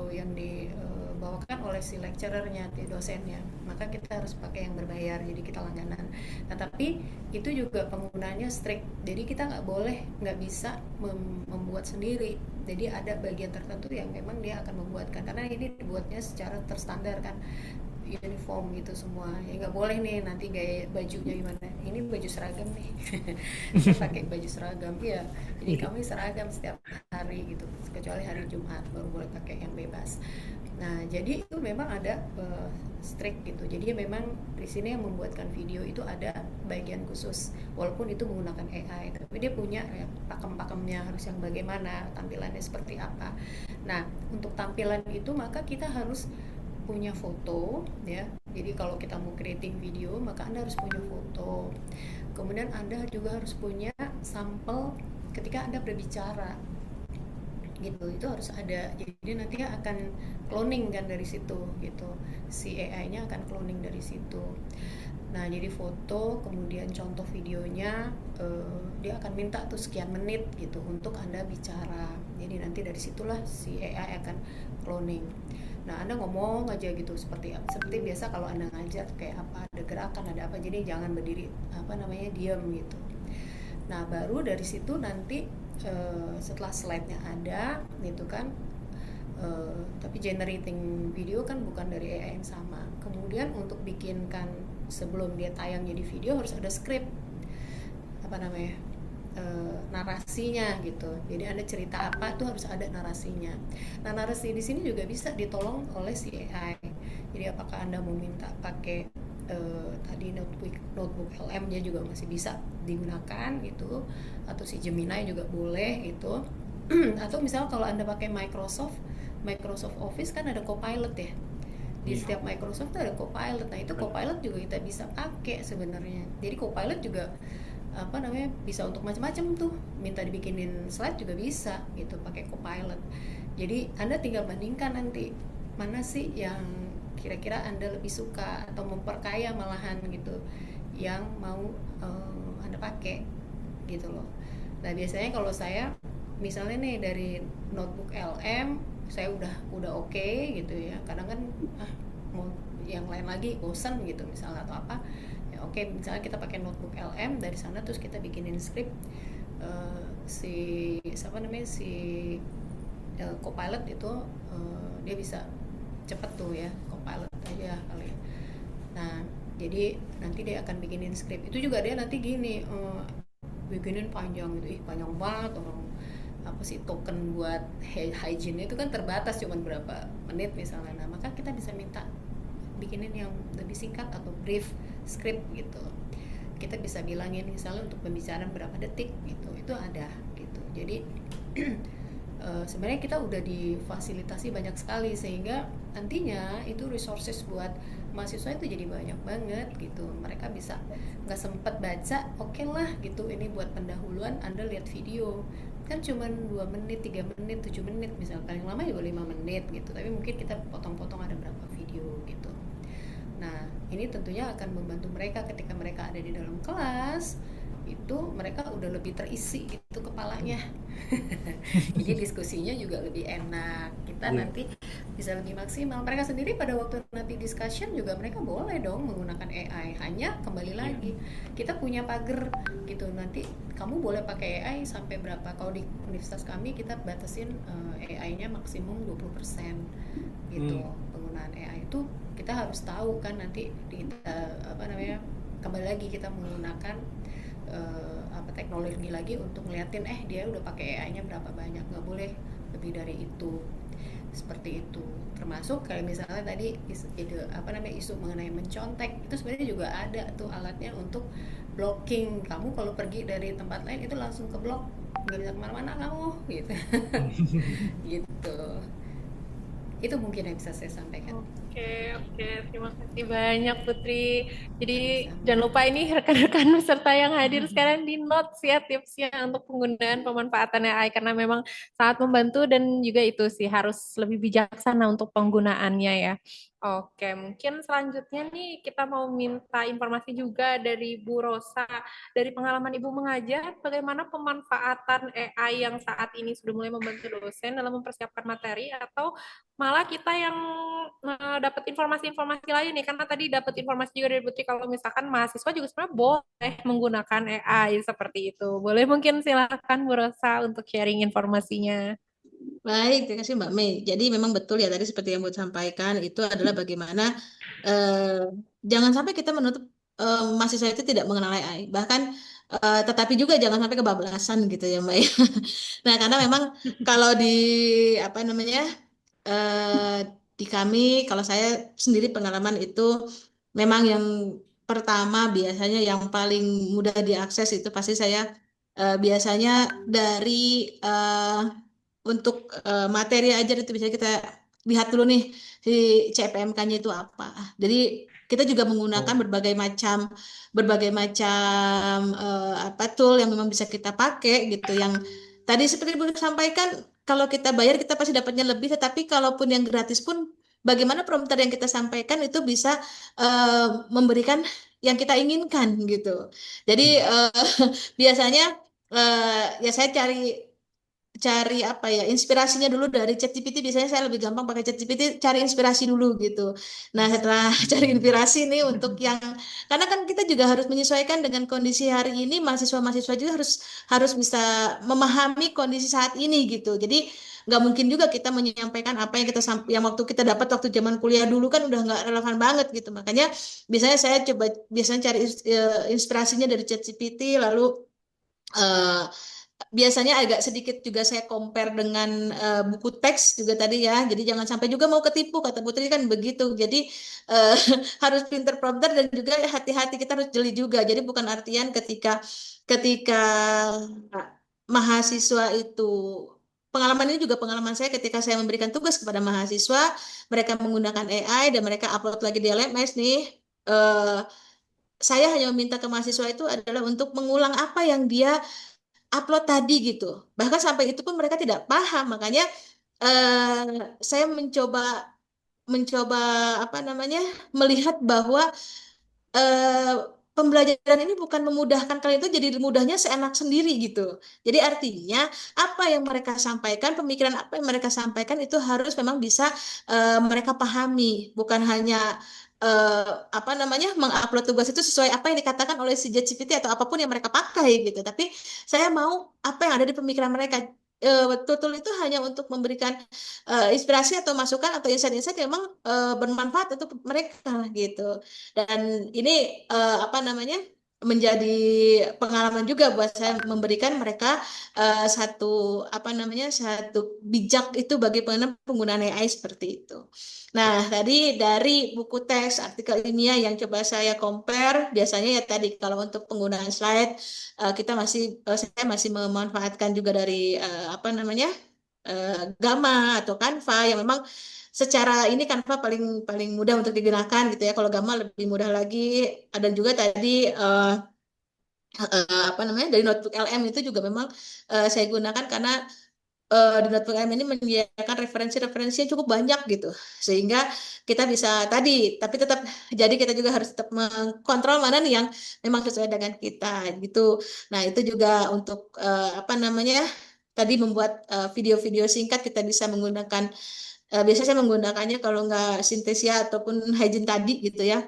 yang dibawakan oleh si lecturernya, si dosennya, maka kita harus pakai yang berbayar, jadi kita langganan. Nah, tapi itu juga penggunaannya strict, jadi kita nggak bisa membuat sendiri. Jadi ada bagian tertentu yang memang dia akan membuatkan, karena ini dibuatnya secara terstandar kan, uniform gitu semua ya, nggak boleh nih nanti gaya bajunya gimana, ini baju seragam nih pakai baju seragam ya, jadi kami seragam setiap hari gitu, kecuali hari Jumat baru boleh pakai yang bebas. Nah, jadi itu memang ada strict gitu. Jadi memang di sini yang membuatkan video itu ada bagian khusus, walaupun itu menggunakan AI, tapi dia punya ya, pakem-pakemnya harus yang bagaimana, tampilannya seperti apa. Nah, untuk tampilan itu maka kita harus punya foto ya. Jadi kalau kita mau creating video maka Anda harus punya foto. Kemudian Anda juga harus punya sampel ketika Anda berbicara. Gitu, itu harus ada. Jadi nanti akan cloning kan dari situ gitu. Si AI-nya akan cloning dari situ. Nah, jadi foto, kemudian contoh videonya, dia akan minta tuh sekian menit gitu untuk Anda bicara. Jadi nanti dari situlah si AI akan cloning. Nah, Anda ngomong aja gitu seperti biasa kalau Anda ngajar, kayak apa, ada gerakan, ada apa, jadi jangan berdiri diam gitu. Nah, baru dari situ nanti setelah slide-nya ada gitu kan, tapi generating video kan bukan dari AI yang sama. Kemudian untuk bikinkan sebelum dia tayang jadi video harus ada script, narasinya gitu. Jadi Anda cerita apa tuh harus ada narasinya. Nah, narasi di sini juga bisa ditolong oleh si AI. Jadi apakah Anda mau minta pakai tadi notebook LM-nya juga masih bisa digunakan gitu, atau si Gemini juga boleh gitu. Atau misal kalau Anda pakai Microsoft Office kan ada Copilot ya. Di setiap Microsoft tuh ada Copilot. Nah, itu Copilot juga kita bisa pakai sebenarnya. Jadi Copilot juga bisa untuk macam-macam tuh, minta dibikinin slide juga bisa gitu pakai Copilot. Jadi Anda tinggal bandingkan nanti mana sih yang kira-kira Anda lebih suka atau memperkaya malahan gitu, yang mau Anda pakai gitu loh. Nah, biasanya kalau saya misalnya nih dari notebook LM saya udah oke gitu ya, kadang kan mau yang lain lagi bosan gitu misalnya atau apa. Oke, misalnya kita pakai notebook LM, dari sana terus kita bikinin script, si Copilot itu dia bisa cepet tuh ya, Copilot aja kali. Nah, jadi nanti dia akan bikinin skrip. Itu juga dia nanti gini, bikinin panjang gitu, ih panjang banget orang, apa sih, token buat hygiene itu kan terbatas cuman berapa menit misalnya. Nah, maka kita bisa minta bikinin yang lebih singkat atau brief script gitu. Kita bisa bilangin misalnya untuk pembicaraan berapa detik gitu, itu ada gitu. Jadi sebenarnya kita udah difasilitasi banyak sekali, sehingga nantinya itu resources buat mahasiswa itu jadi banyak banget gitu. Mereka bisa nggak sempet baca, oke lah gitu, ini buat pendahuluan Anda lihat video kan cuman 2 menit, 3 menit, 7 menit misalnya, paling lama juga 5 menit gitu, tapi mungkin kita potong-potong ada berapa video gitu. Nah, ini tentunya akan membantu mereka ketika mereka ada di dalam kelas, itu mereka udah lebih terisi gitu kepalanya. Jadi diskusinya juga lebih enak. Kita nanti bisa lebih maksimal. Mereka sendiri pada waktu nanti discussion juga mereka boleh dong menggunakan AI. Hanya kembali lagi, kita punya pagar gitu. Nanti kamu boleh pakai AI sampai berapa. Kalau di universitas kami kita batasin AI-nya maksimum 20% gitu. Penggunaan AI itu kita harus tahu kan nanti di apa namanya, kembali lagi kita menggunakan teknologi lagi untuk ngeliatin dia udah pakai AI-nya berapa banyak, nggak boleh lebih dari itu, seperti itu. Termasuk kayak misalnya tadi isu mengenai mencontek, itu sebenarnya juga ada tuh alatnya untuk blocking. Kamu kalau pergi dari tempat lain itu langsung ke blok, nggak bisa kemana-mana kamu gitu. Gitu, itu mungkin yang bisa saya sampaikan. Oke, oke. Terima kasih banyak Putri. Jadi Sama-sama. jangan lupa ini rekan-rekan peserta yang hadir sekarang di notes ya tipsnya untuk penggunaan pemanfaatan AI karena memang sangat membantu dan juga itu sih harus lebih bijaksana untuk penggunaannya ya. Oke, mungkin selanjutnya nih kita mau minta informasi juga dari Bu Rosa. Dari pengalaman Ibu mengajar, bagaimana pemanfaatan AI yang saat ini sudah mulai membantu dosen dalam mempersiapkan materi atau malah kita yang dapat informasi-informasi lain nih, karena tadi dapat informasi juga dari Putri kalau misalkan mahasiswa juga sebenarnya boleh menggunakan AI seperti itu. Boleh mungkin silakan Bu Rosa untuk sharing informasinya. Baik, terima kasih Mbak Mei. Jadi memang betul ya tadi seperti yang Bu sampaikan itu adalah bagaimana eh, jangan sampai kita menutup mahasiswa itu tidak mengenal AI. Bahkan tetapi juga jangan sampai kebablasan gitu ya Mbak ya. Nah, karena memang kalau di apa namanya eh, di kami, kalau saya sendiri pengalaman itu memang yang pertama biasanya yang paling mudah diakses itu pasti saya biasanya dari eh, untuk materi ajar itu bisa kita lihat dulu nih si CPMK-nya itu apa. Jadi kita juga menggunakan Oh, berbagai macam apa tool yang memang bisa kita pakai gitu. Yang tadi seperti Bu sampaikan, kalau kita bayar kita pasti dapatnya lebih, tetapi kalaupun yang gratis pun bagaimana prompter yang kita sampaikan itu bisa memberikan yang kita inginkan gitu. Jadi biasanya ya saya cari cari apa ya inspirasinya dulu dari ChatGPT. Biasanya saya lebih gampang pakai ChatGPT, cari inspirasi dulu gitu. Nah, setelah cari inspirasi nih untuk yang karena kan kita juga harus menyesuaikan dengan kondisi hari ini, mahasiswa-mahasiswa juga harus harus bisa memahami kondisi saat ini gitu. Jadi nggak mungkin juga kita menyampaikan apa yang yang waktu kita dapat waktu zaman kuliah dulu kan udah nggak relevan banget gitu. Makanya biasanya saya coba biasanya cari inspirasinya dari ChatGPT, lalu eh, biasanya agak sedikit juga saya compare dengan buku teks juga tadi ya. Jadi jangan sampai juga mau ketipu kata Putri kan begitu. Jadi eh, harus pinter prompter dan juga hati-hati kita harus jeli juga. Jadi bukan artian ketika ketika mahasiswa itu pengalaman ini juga pengalaman saya ketika saya memberikan tugas kepada mahasiswa, mereka menggunakan AI dan mereka upload lagi di LMS nih. eh, saya hanya meminta ke mahasiswa itu adalah untuk mengulang apa yang dia upload tadi gitu. Bahkan sampai itu pun mereka tidak paham. Makanya saya mencoba mencoba apa namanya melihat bahwa eh, pembelajaran ini bukan memudahkan kalian itu jadi mudahnya seenak sendiri gitu. Jadi artinya apa yang mereka sampaikan, pemikiran apa yang mereka sampaikan itu harus memang bisa mereka pahami, bukan hanya eh, apa namanya mengupload tugas itu sesuai apa yang dikatakan oleh si ChatGPT atau apapun yang mereka pakai gitu. Tapi saya mau apa yang ada di pemikiran mereka. betul itu hanya untuk memberikan inspirasi atau masukan atau insight-insight yang memang bermanfaat untuk mereka gitu. Dan ini apa namanya menjadi pengalaman juga buat saya memberikan mereka satu apa namanya satu bijak itu bagi penggunaan AI seperti itu. Nah, tadi dari buku teks, artikel ilmiah yang coba saya compare, biasanya ya tadi kalau untuk penggunaan slide saya masih memanfaatkan juga dari apa namanya Gamma atau Canva yang memang secara ini Canva paling paling mudah untuk digunakan gitu ya. Kalau Gamma lebih mudah lagi. Ada juga tadi apa namanya dari notebook LM itu juga memang saya gunakan karena di notebook LM ini menyediakan referensi-referensi yang cukup banyak gitu sehingga kita bisa tadi tapi tetap jadi kita juga harus tetap mengkontrol mana nih yang memang sesuai dengan kita gitu. Nah itu juga untuk apa namanya tadi membuat video-video singkat kita bisa menggunakan biasanya saya menggunakannya kalau nggak Synthesia ataupun Hygein tadi gitu ya.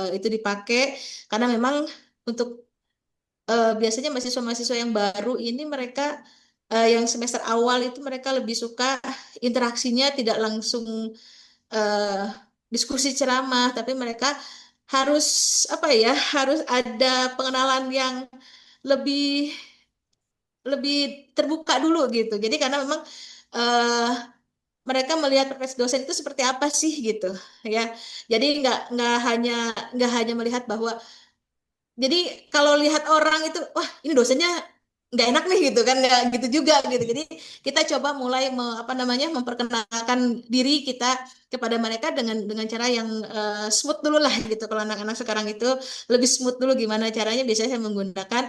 Itu dipakai karena memang untuk biasanya mahasiswa-mahasiswa yang baru ini mereka yang semester awal itu mereka lebih suka interaksinya tidak langsung eh, diskusi ceramah, tapi mereka harus apa ya, harus ada pengenalan yang lebih lebih terbuka dulu gitu. Jadi karena memang eh, mereka melihat profesi dosen itu seperti apa sih gitu ya. Jadi nggak hanya melihat bahwa jadi kalau lihat orang itu, wah ini dosennya nggak enak nih gitu kan, nggak gitu juga gitu. Jadi kita coba mulai apa namanya memperkenalkan diri kita kepada mereka dengan cara yang smooth dulu lah gitu. Kalau anak-anak sekarang itu lebih smooth dulu gimana caranya. Biasanya saya menggunakan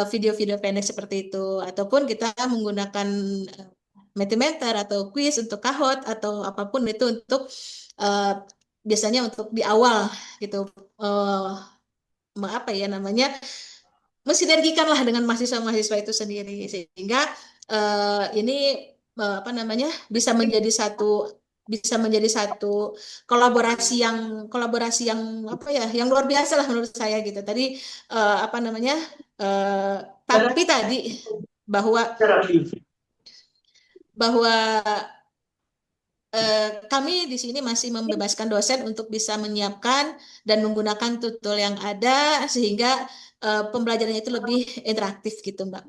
video-video pendek seperti itu, ataupun kita menggunakan eh, Mentimeter atau quiz untuk kahot atau apapun itu untuk eh, biasanya untuk di awal gitu. Eh, apa ya namanya mensinergikan lah dengan mahasiswa-mahasiswa itu sendiri sehingga ini apa namanya bisa menjadi satu kolaborasi yang apa ya yang luar biasa lah menurut saya gitu tadi apa namanya eh, tapi tadi bahwa bahwa kami di sini masih membebaskan dosen untuk bisa menyiapkan dan menggunakan tutul yang ada sehingga pembelajarannya itu lebih interaktif gitu Mbak.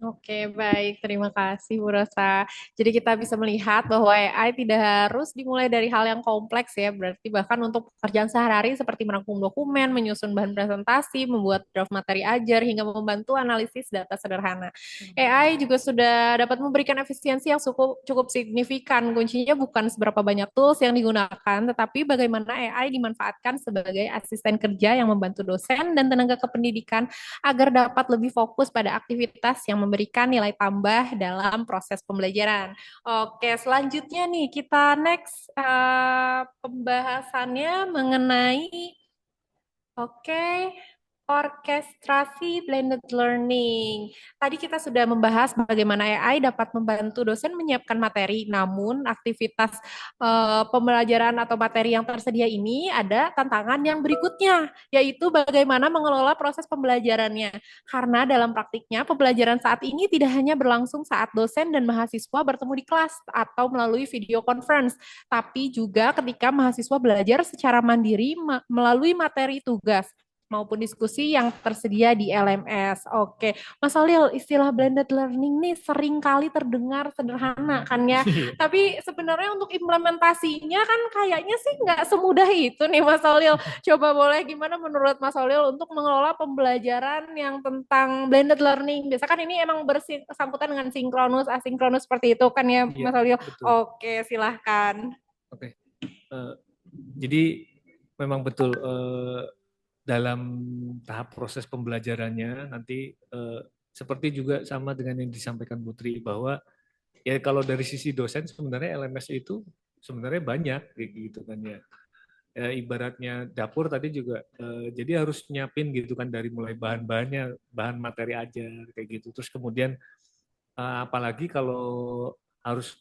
Oke, baik. Terima kasih, Bu Rosa. Jadi kita bisa melihat bahwa AI tidak harus dimulai dari hal yang kompleks ya. Berarti bahkan untuk pekerjaan sehari-hari seperti merangkum dokumen, menyusun bahan presentasi, membuat draft materi ajar, hingga membantu analisis data sederhana. AI juga sudah dapat memberikan efisiensi yang cukup, cukup signifikan. Kuncinya bukan seberapa banyak tools yang digunakan, tetapi bagaimana AI dimanfaatkan sebagai asisten kerja yang membantu dosen dan tenaga kependidikan agar dapat lebih fokus pada aktivitas yang memberikan nilai tambah dalam proses pembelajaran. Oke, selanjutnya nih kita next pembahasannya mengenai orkestrasi blended learning. Tadi kita sudah membahas bagaimana AI dapat membantu dosen menyiapkan materi, namun aktivitas pembelajaran atau materi yang tersedia ini ada tantangan yang berikutnya, yaitu bagaimana mengelola proses pembelajarannya. Karena dalam praktiknya, pembelajaran saat ini tidak hanya berlangsung saat dosen dan mahasiswa bertemu di kelas atau melalui video conference, tapi juga ketika mahasiswa belajar secara mandiri melalui materi tugas maupun diskusi yang tersedia di LMS. Oke, Mas Olil, istilah blended learning nih sering kali terdengar sederhana kan ya, tapi sebenarnya untuk implementasinya kan kayaknya sih nggak semudah itu nih Mas Olil. Coba boleh gimana menurut Mas Olil untuk mengelola pembelajaran yang tentang blended learning? Biasa kan ini emang bersangkutan dengan sinkronus, asinkronus seperti itu kan ya Iya, Mas Olil. betul. Oke, silahkan. Oke. Eh, jadi memang betul dalam tahap proses pembelajarannya nanti seperti juga sama dengan yang disampaikan Putri bahwa ya kalau dari sisi dosen sebenarnya LMS itu sebenarnya banyak kayak gitu kan ya. Ibaratnya dapur tadi juga jadi harus nyiapin gitu kan dari mulai bahan-bahannya, bahan materi ajar kayak gitu. Terus kemudian apalagi kalau harus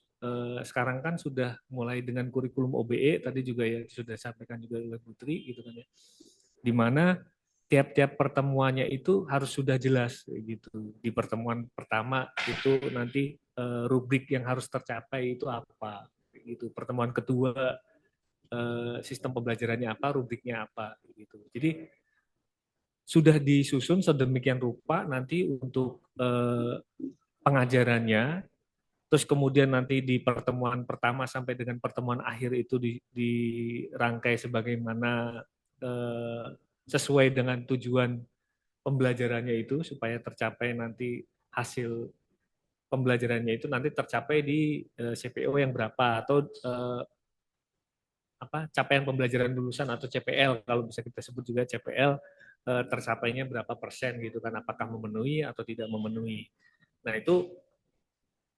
sekarang kan sudah mulai dengan kurikulum OBE tadi juga ya sudah disampaikan juga oleh Putri gitu kan ya. Di mana tiap-tiap pertemuannya itu harus sudah jelas gitu. Di pertemuan pertama itu nanti rubrik yang harus tercapai itu apa gitu. Pertemuan kedua sistem pembelajarannya apa, rubriknya apa gitu. Jadi sudah disusun sedemikian rupa nanti untuk pengajarannya. Terus kemudian nanti di pertemuan pertama sampai dengan pertemuan akhir itu dirangkai sebagaimana sesuai dengan tujuan pembelajarannya itu supaya tercapai nanti hasil pembelajarannya itu nanti tercapai di CPO yang berapa atau capaian pembelajaran lulusan atau CPL kalau bisa kita sebut juga CPL tercapainya berapa persen gitu kan, apakah memenuhi atau tidak memenuhi. Nah itu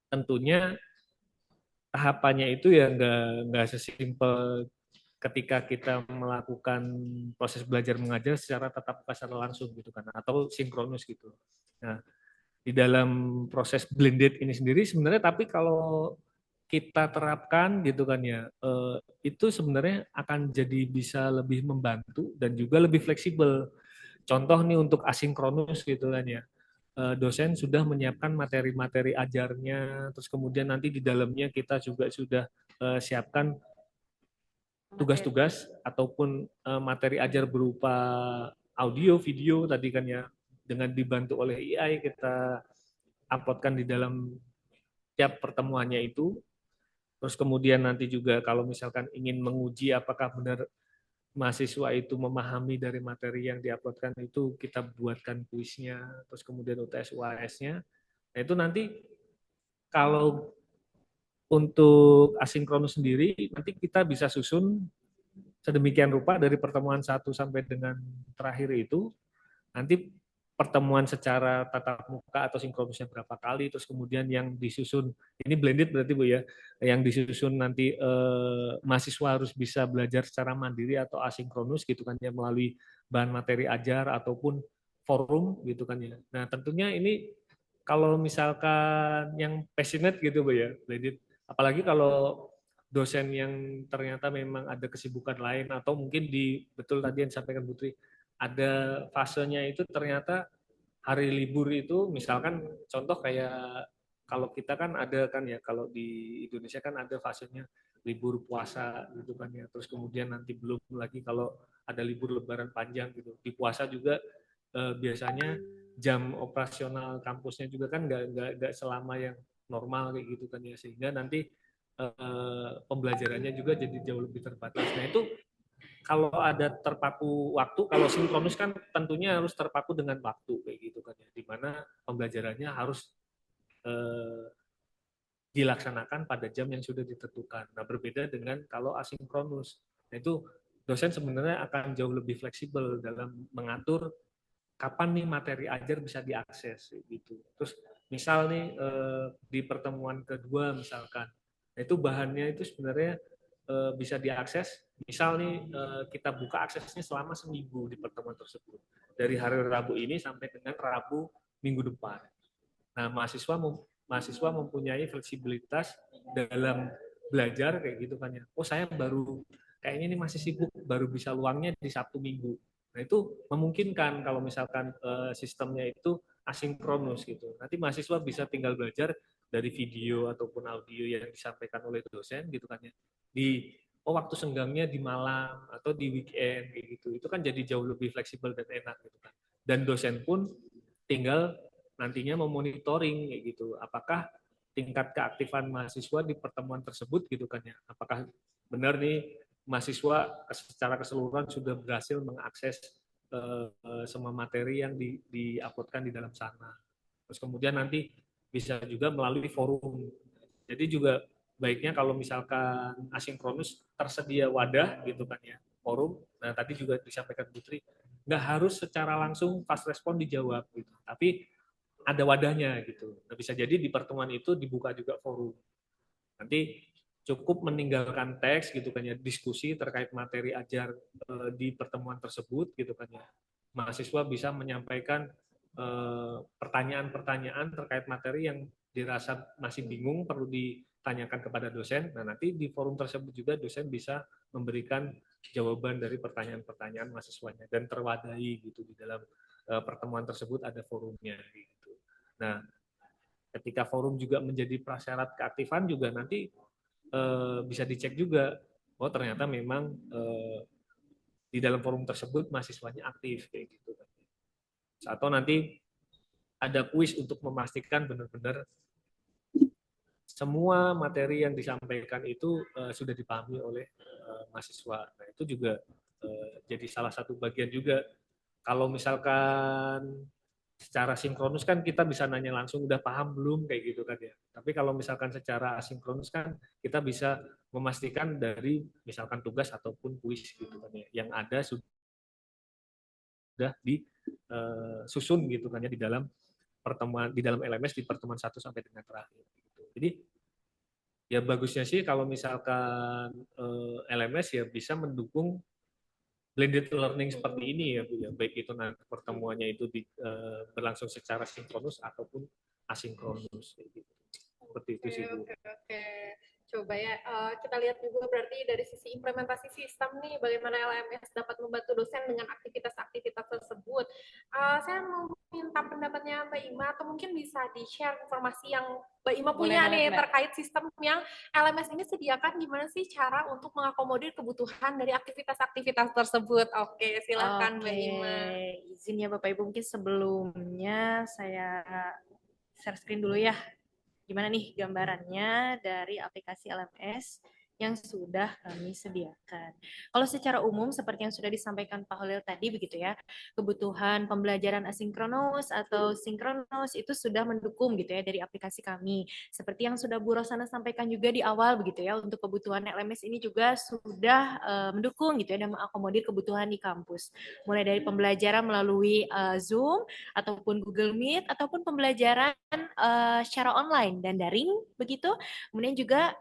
tentunya tahapannya itu ya nggak sesimpel ketika kita melakukan proses belajar mengajar secara tatap muka secara langsung gitu kan, atau sinkronus gitu. Nah di dalam proses blended ini sendiri sebenarnya, tapi kalau kita terapkan gitu kan ya, itu sebenarnya akan jadi bisa lebih membantu dan juga lebih fleksibel. Contoh nih untuk asinkronus gitu kan ya, dosen sudah menyiapkan materi-materi ajarnya, terus kemudian nanti di dalamnya kita juga sudah siapkan tugas-tugas ataupun materi ajar berupa audio, video tadi kan ya, dengan dibantu oleh AI kita uploadkan di dalam tiap pertemuannya itu. Terus kemudian nanti juga kalau misalkan ingin menguji apakah benar mahasiswa itu memahami dari materi yang diuploadkan itu, kita buatkan kuisnya, terus kemudian UTS UAS-nya. Nah itu nanti kalau untuk asinkronus sendiri, nanti kita bisa susun sedemikian rupa dari pertemuan 1 sampai dengan terakhir itu, nanti pertemuan secara tatap muka atau sinkronusnya berapa kali, terus kemudian yang disusun, ini blended berarti Bu ya, yang disusun nanti mahasiswa harus bisa belajar secara mandiri atau asinkronus gitu kan ya, melalui bahan materi ajar ataupun forum gitu kan ya. Nah tentunya ini kalau misalkan yang passionate gitu Bu ya, blended, apalagi kalau dosen yang ternyata memang ada kesibukan lain atau mungkin betul tadi yang disampaikan Putri, ada fasenya itu ternyata hari libur itu misalkan contoh kayak kalau kita kan ada kan ya, kalau di Indonesia kan ada fasenya libur puasa gitu kan ya, terus kemudian nanti belum lagi kalau ada libur lebaran panjang gitu. Di puasa juga biasanya jam operasional kampusnya juga kan nggak selama yang normal kayak gitu kan ya, sehingga nanti pembelajarannya juga jadi jauh lebih terbatas. Nah itu kalau ada terpaku waktu, kalau sinkronus kan tentunya harus terpaku dengan waktu kayak gitu kan ya, di mana pembelajarannya harus dilaksanakan pada jam yang sudah ditentukan. Nah berbeda dengan kalau asinkronus, nah, itu dosen sebenarnya akan jauh lebih fleksibel dalam mengatur kapan nih materi ajar bisa diakses gitu. Terus misal nih di pertemuan kedua misalkan, nah itu bahannya itu sebenarnya bisa diakses. Misal nih kita buka aksesnya selama seminggu di pertemuan tersebut, dari hari Rabu ini sampai dengan Rabu minggu depan. Nah mahasiswa mempunyai fleksibilitas dalam belajar kayak gitu kan ya. Oh saya baru kayaknya ini masih sibuk, baru bisa luangnya di Sabtu Minggu. Nah itu memungkinkan kalau misalkan sistemnya itu asinkronus gitu. Nanti mahasiswa bisa tinggal belajar dari video ataupun audio yang disampaikan oleh dosen gitu kan ya. Waktu senggangnya di malam atau di weekend kayak gitu. Itu kan jadi jauh lebih fleksibel dan enak gitu kan. Dan dosen pun tinggal nantinya memonitoring kayak gitu. Apakah tingkat keaktifan mahasiswa di pertemuan tersebut gitu kan ya. Apakah benar nih mahasiswa secara keseluruhan sudah berhasil mengakses semua materi yang di-uploadkan di dalam sana. Terus kemudian nanti bisa juga melalui forum. Jadi juga baiknya kalau misalkan asinkronus tersedia wadah gitu kan ya, forum. Nah tadi juga disampaikan Putri, nggak harus secara langsung fast respon dijawab gitu, tapi ada wadahnya gitu. Nah, bisa jadi di pertemuan itu dibuka juga forum. Nanti cukup meninggalkan teks gitu kan ya, diskusi terkait materi ajar di pertemuan tersebut gitu kan ya. Mahasiswa bisa menyampaikan pertanyaan-pertanyaan terkait materi yang dirasa masih bingung, perlu tanyakan kepada dosen. Nah, nanti di forum tersebut juga dosen bisa memberikan jawaban dari pertanyaan-pertanyaan mahasiswanya dan terwadahi gitu di dalam pertemuan tersebut ada forumnya gitu. Nah, ketika forum juga menjadi prasyarat keaktifan juga nanti bisa dicek juga, oh ternyata memang di dalam forum tersebut mahasiswanya aktif kayak gitu. Atau nanti ada kuis untuk memastikan benar-benar semua materi yang disampaikan itu sudah dipahami oleh mahasiswa. Nah, itu juga jadi salah satu bagian juga. Kalau misalkan secara sinkronus kan kita bisa nanya langsung udah paham belum kayak gitu kan ya. Tapi kalau misalkan secara asinkronus kan kita bisa memastikan dari misalkan tugas ataupun kuis gitu kan ya yang ada sudah disusun gitu kan ya di dalam pertemuan di dalam LMS di pertemuan 1 sampai dengan terakhir gitu. Jadi ya bagusnya sih kalau misalkan LMS ya bisa mendukung blended learning seperti ini ya Bu ya, baik itu nanti pertemuannya itu berlangsung secara sinkronus ataupun asinkronus gitu. Seperti itu sih Bu. Oke. Coba ya, kita lihat juga berarti dari sisi implementasi sistem nih, bagaimana LMS dapat membantu dosen dengan aktivitas-aktivitas tersebut. Saya mau minta pendapatnya Mbak Ima, atau mungkin bisa di-share informasi yang Mbak Ima punya nih terkait sistem yang LMS ini sediakan, gimana sih cara untuk mengakomodir kebutuhan dari aktivitas-aktivitas tersebut. Oke, silakan Mbak Ima. Izin ya Bapak Ibu, mungkin sebelumnya saya share screen dulu ya. Gimana nih gambarannya dari aplikasi LMS yang sudah kami sediakan. Kalau secara umum seperti yang sudah disampaikan Pak Holil tadi begitu ya, kebutuhan pembelajaran asinkronus atau sinkronus itu sudah mendukung gitu ya dari aplikasi kami. Seperti yang sudah Bu Rosana sampaikan juga di awal begitu ya, untuk kebutuhan LMS ini juga sudah mendukung gitu ya dan mengakomodir kebutuhan di kampus. Mulai dari pembelajaran melalui Zoom ataupun Google Meet ataupun pembelajaran secara online dan daring begitu. Kemudian juga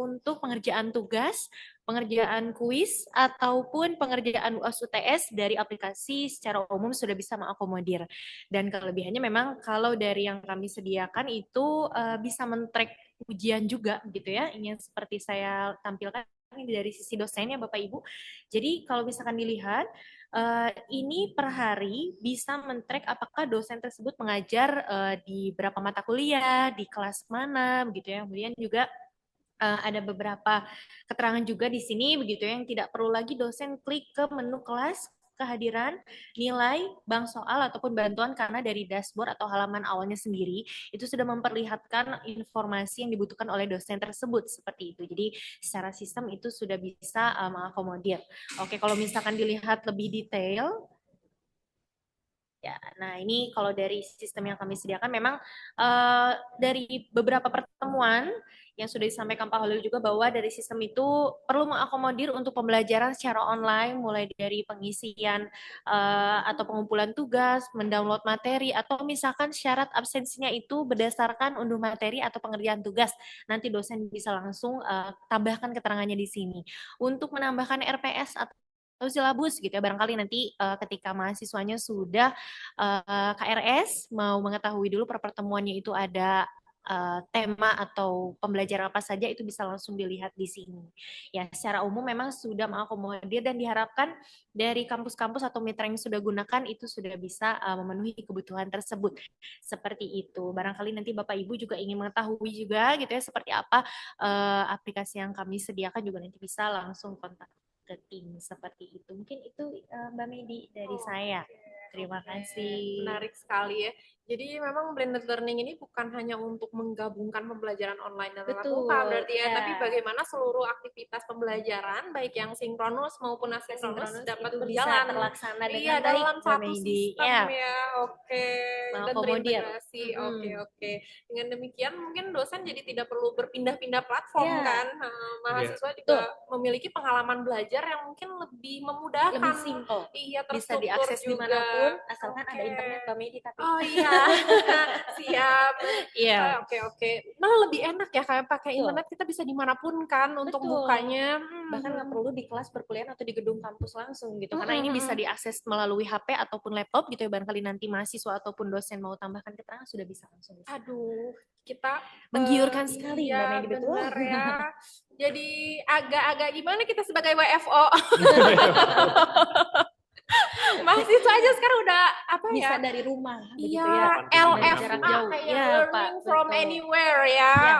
untuk pengerjaan tugas, pengerjaan kuis, ataupun pengerjaan UAS UTS dari aplikasi secara umum sudah bisa mengakomodir. Dan kelebihannya memang kalau dari yang kami sediakan itu bisa men-track ujian juga gitu ya, ini seperti saya tampilkan ini dari sisi dosennya Bapak Ibu. Jadi kalau misalkan dilihat, ini per hari bisa men-track apakah dosen tersebut mengajar di berapa mata kuliah, di kelas mana, begitu ya. Kemudian juga ada beberapa keterangan juga di sini begitu ya, yang tidak perlu lagi dosen klik ke menu kelas, kehadiran, nilai, bank soal ataupun bantuan karena dari dashboard atau halaman awalnya sendiri itu sudah memperlihatkan informasi yang dibutuhkan oleh dosen tersebut seperti itu. Jadi secara sistem itu sudah bisa mengakomodir. Oke, kalau misalkan dilihat lebih detail ya, nah ini kalau dari sistem yang kami sediakan memang dari beberapa pertemuan yang sudah disampaikan Pak Holil juga bahwa dari sistem itu perlu mengakomodir untuk pembelajaran secara online mulai dari pengisian atau pengumpulan tugas, mendownload materi atau misalkan syarat absensinya itu berdasarkan unduh materi atau pengerjaan tugas. Nanti dosen bisa langsung tambahkan keterangannya di sini. Untuk menambahkan RPS atau silabus gitu ya, barangkali nanti ketika mahasiswanya sudah KRS mau mengetahui dulu per pertemuannya itu ada tema atau pembelajaran apa saja itu bisa langsung dilihat di sini. Ya, secara umum memang sudah mengakomodir dan diharapkan dari kampus-kampus atau mitra yang sudah gunakan itu sudah bisa memenuhi kebutuhan tersebut. Seperti itu. Barangkali nanti Bapak Ibu juga ingin mengetahui juga gitu ya seperti apa aplikasi yang kami sediakan juga nanti bisa langsung kontak ke tim seperti itu. Mungkin itu Mbak Medi dari saya. Terima kasih. Menarik sekali ya. Jadi memang blended learning ini bukan hanya untuk menggabungkan pembelajaran online dan tatap muka berarti ya, tapi bagaimana seluruh aktivitas pembelajaran baik yang sinkronus maupun asinkronus dapat berjalan terlaksana dengan baik dalam satu sistem ya. Oke. Dan terintegrasi. Oke. Dengan demikian mungkin dosen jadi tidak perlu berpindah-pindah platform kan. Mahasiswa juga memiliki pengalaman belajar yang mungkin lebih memudahkan. Lebih simpel. Iya, bisa diakses dimanapun asalkan ada internet Mbak Medi tapi. Oh iya, Siap. Iya, Oke. Malah lebih enak ya kayak pakai Betul. internet, kita bisa dimanapun kan untuk Betul. bukanya. Bahkan nggak perlu di kelas perkuliahan atau di gedung kampus langsung gitu, karena ini Mm-mm. bisa diakses melalui HP ataupun laptop gitu ya, barangkali nanti mahasiswa ataupun dosen mau tambahkan keterangan sudah bisa langsung di sana. Aduh, kita Menggiurkan sekali, Mbak iya, Medi, betul? benar ya. Jadi agak-agak gimana kita sebagai WFO. Mahasiswa aja sekarang udah apa Bisa ya? dari rumah begitu Iya, ya, dari LFA jarak jauh. kayak Ya, Pak, learning from betul. anywhere ya. Ya.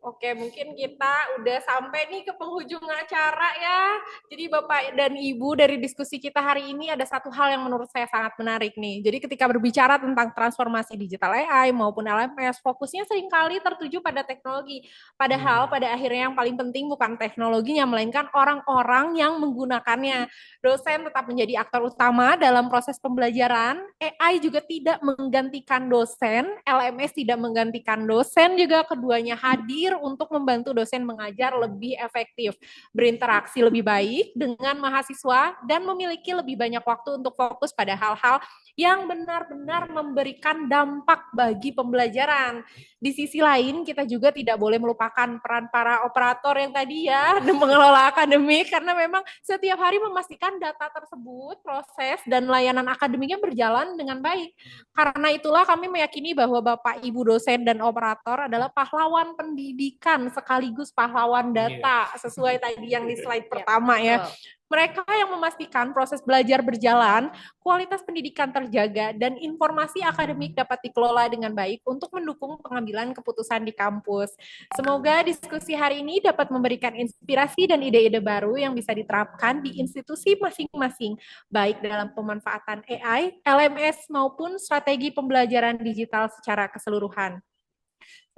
Oke, mungkin kita udah sampai nih ke penghujung acara ya. Jadi Bapak dan Ibu, dari diskusi kita hari ini ada satu hal yang menurut saya sangat menarik nih. Jadi ketika berbicara tentang transformasi digital AI maupun LMS, fokusnya seringkali tertuju pada teknologi. Padahal pada akhirnya yang paling penting bukan teknologinya, melainkan orang-orang yang menggunakannya. Dosen tetap menjadi aktor utama dalam proses pembelajaran. AI juga tidak menggantikan dosen, LMS tidak menggantikan dosen, juga keduanya hadir untuk membantu dosen mengajar lebih efektif, berinteraksi lebih baik dengan mahasiswa, dan memiliki lebih banyak waktu untuk fokus pada hal-hal yang benar-benar memberikan dampak bagi pembelajaran. Di sisi lain, kita juga tidak boleh melupakan peran para operator yang tadi ya, mengelola akademik, karena memang setiap hari memastikan data tersebut, proses, dan layanan akademiknya berjalan dengan baik. Karena itulah kami meyakini bahwa Bapak, Ibu dosen, dan operator adalah pahlawan pendidikan sekaligus pahlawan data, sesuai tadi yang di slide pertama ya. Mereka yang memastikan proses belajar berjalan, kualitas pendidikan terjaga, dan informasi akademik dapat dikelola dengan baik untuk mendukung pengambilan keputusan di kampus. Semoga diskusi hari ini dapat memberikan inspirasi dan ide-ide baru yang bisa diterapkan di institusi masing-masing, baik dalam pemanfaatan AI, LMS, maupun strategi pembelajaran digital secara keseluruhan.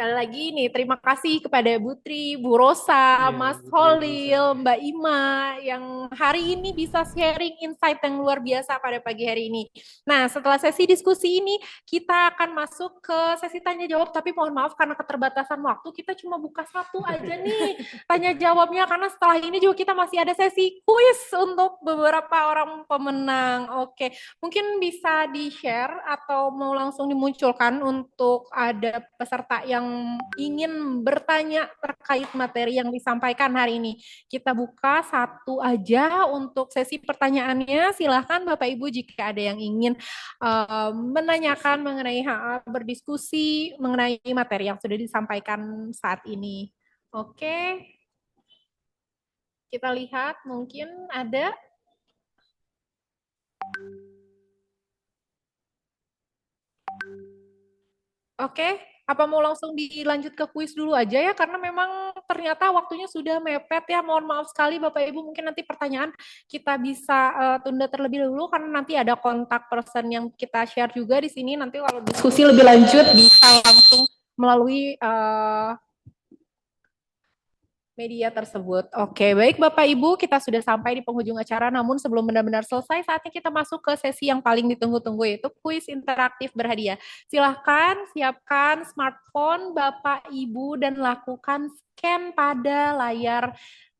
Sekali lagi nih, terima kasih kepada Bu Tri, Bu Rosa, Mas Holil, Mbak Ima, yang hari ini bisa sharing insight yang luar biasa pada pagi hari ini. Nah, setelah sesi diskusi ini, kita akan masuk ke sesi tanya jawab, tapi mohon maaf karena keterbatasan waktu, kita cuma buka satu aja nih tanya jawabnya, karena setelah ini juga kita masih ada sesi kuis untuk beberapa orang pemenang. Oke, mungkin bisa di-share atau mau langsung dimunculkan untuk ada peserta yang ingin bertanya terkait materi yang disampaikan hari ini. Kita buka satu aja untuk sesi pertanyaannya. Silahkan Bapak Ibu jika ada yang ingin menanyakan mengenai berdiskusi mengenai materi yang sudah disampaikan saat ini. Oke. Kita lihat mungkin ada. Oke, apa mau langsung dilanjut ke kuis dulu aja ya, karena memang ternyata waktunya sudah mepet ya. Mohon maaf sekali Bapak Ibu, mungkin nanti pertanyaan kita bisa tunda terlebih dahulu karena nanti ada kontak person yang kita share juga di sini. Nanti kalau diskusi lebih lanjut bisa langsung melalui media tersebut. Oke, baik Bapak Ibu, kita sudah sampai di penghujung acara, namun sebelum benar-benar selesai, saatnya kita masuk ke sesi yang paling ditunggu-tunggu, yaitu kuis interaktif berhadiah. Silahkan siapkan smartphone Bapak Ibu dan lakukan scan pada layar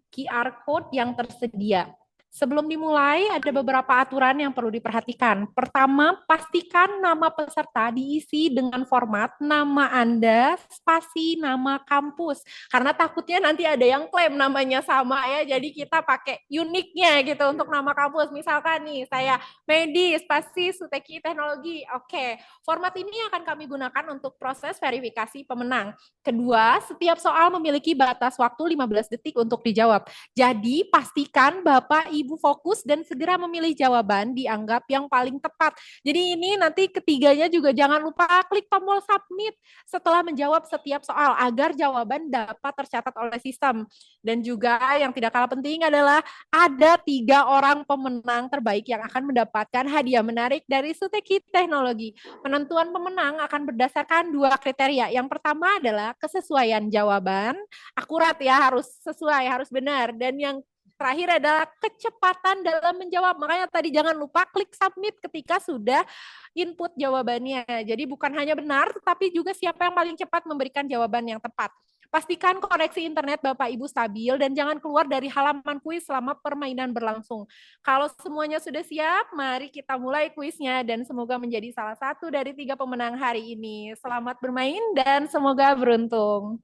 QR code yang tersedia. Sebelum dimulai, ada beberapa aturan yang perlu diperhatikan. Pertama, pastikan nama peserta diisi dengan format nama Anda, spasi nama kampus. Karena takutnya nanti ada yang klaim namanya sama ya, jadi kita pakai uniknya gitu untuk nama kampus. Misalkan nih, saya Medi, spasi Suteki Teknologi. Oke, format ini akan kami gunakan untuk proses verifikasi pemenang. Kedua, setiap soal memiliki batas waktu 15 detik untuk dijawab. Jadi, pastikan Bapak Ibu fokus dan segera memilih jawaban dianggap yang paling tepat. Jadi ini nanti ketiganya juga jangan lupa klik tombol submit setelah menjawab setiap soal agar jawaban dapat tercatat oleh sistem. Dan juga yang tidak kalah penting adalah ada 3 orang pemenang terbaik yang akan mendapatkan hadiah menarik dari Suteki Teknologi. Penentuan pemenang akan berdasarkan 2 kriteria. Yang pertama adalah kesesuaian jawaban, akurat ya, harus sesuai, harus benar. Dan yang terakhir adalah kecepatan dalam menjawab. Makanya tadi jangan lupa klik submit ketika sudah input jawabannya. Jadi bukan hanya benar, tetapi juga siapa yang paling cepat memberikan jawaban yang tepat. Pastikan koneksi internet Bapak Ibu stabil dan jangan keluar dari halaman kuis selama permainan berlangsung. Kalau semuanya sudah siap, mari kita mulai kuisnya dan semoga menjadi salah satu dari 3 pemenang hari ini. Selamat bermain dan semoga beruntung.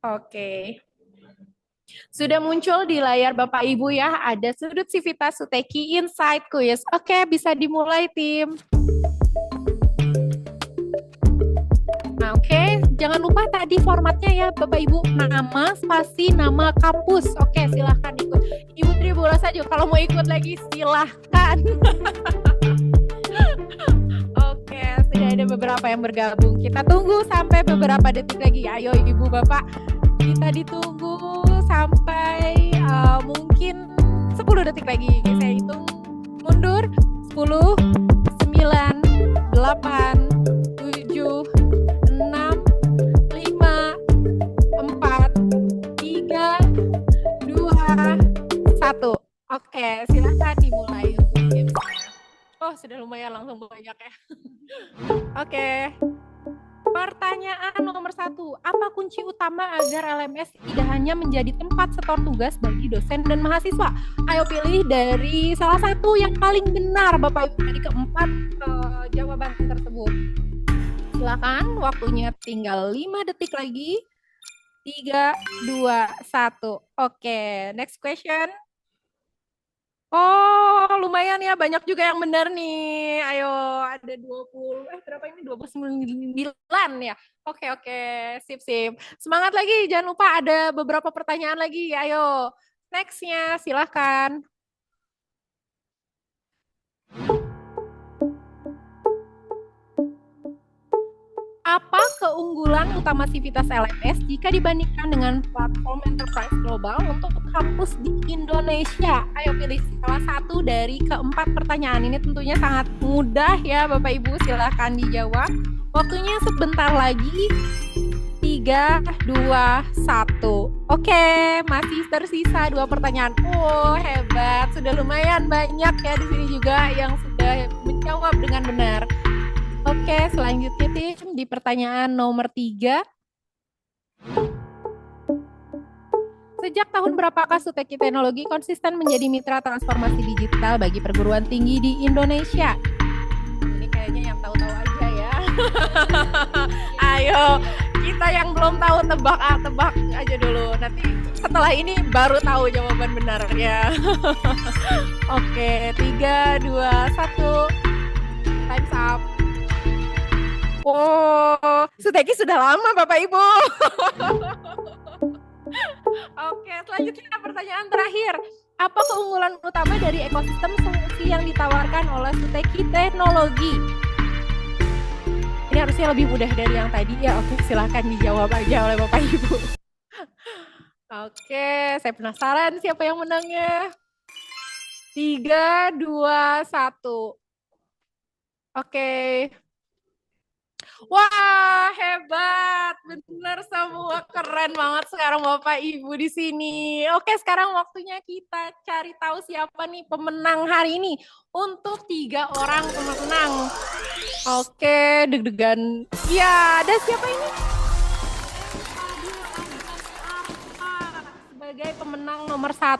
Oke. Sudah muncul di layar Bapak Ibu ya, ada sudut Civitas Suteki Insight Quiz. Oke, bisa dimulai tim. Nah, oke, jangan lupa tadi formatnya ya Bapak Ibu, nama, spasi, nama kampus. Oke, silahkan ikut. Ibu Tri Bu Rosa juga kalau mau ikut lagi silahkan. Oke, sudah ada beberapa yang bergabung. Kita tunggu sampai beberapa detik lagi. Ayo Ibu Bapak, kita ditunggu sampai mungkin 10 detik lagi. Saya hitung mundur. 10, 9, 8, 7, 6, 5, 4, 3, 2, 1. Oke, silahkan dimulai. Oh, sudah lumayan langsung banyak ya. Oke. Pertanyaan nomor 1. Apa kunci utama agar LMS tidak hanya menjadi tempat setor tugas bagi dosen dan mahasiswa? Ayo pilih dari salah satu yang paling benar, Bapak Ibu, dari keempat jawaban tersebut. Silakan, waktunya tinggal 5 detik lagi. 3, 2, 1. Oke, next question. Oh, lumayan ya, banyak juga yang benar nih. Ayo, ada 20, berapa ini? 29 ya. Oke, sip. Semangat lagi, jangan lupa ada beberapa pertanyaan lagi. Ayo, next-nya silakan. Apa keunggulan utama Civitas LMS jika dibandingkan dengan platform enterprise global untuk kampus di Indonesia? Ayo pilih salah satu dari keempat pertanyaan ini, tentunya sangat mudah ya Bapak Ibu, silahkan dijawab. Waktunya sebentar lagi. 3, 2, 1. Oke, masih tersisa 2 pertanyaan. Oh, hebat. Sudah lumayan banyak ya di sini juga yang sudah menjawab dengan benar. Oke, selanjutnya tim di pertanyaan nomor 3. Sejak tahun berapakah Suteki Teknologi konsisten menjadi mitra transformasi digital bagi perguruan tinggi di Indonesia? Ini kayaknya yang tahu-tahu aja ya. Ayo, kita yang belum tahu tebak aja dulu. Nanti setelah ini baru tahu jawaban benarnya. Oke, 3, 2, 1. Time's up. Oh, Suteki sudah lama Bapak Ibu. Oke, selanjutnya pertanyaan terakhir. Apa keunggulan utama dari ekosistem solusi yang ditawarkan oleh Suteki Teknologi? Ini harusnya lebih mudah dari yang tadi ya. Oke, silakan dijawab aja oleh Bapak Ibu. Oke, saya penasaran siapa yang menangnya. 3, 2, 1. Oke. Wah, hebat. Benar semua, keren banget sekarang Bapak Ibu di sini. Oke, sekarang waktunya kita cari tahu siapa nih pemenang hari ini. Untuk 3 orang pemenang. Oke, deg-degan. Ya, ada siapa ini? Sebagai pemenang nomor 1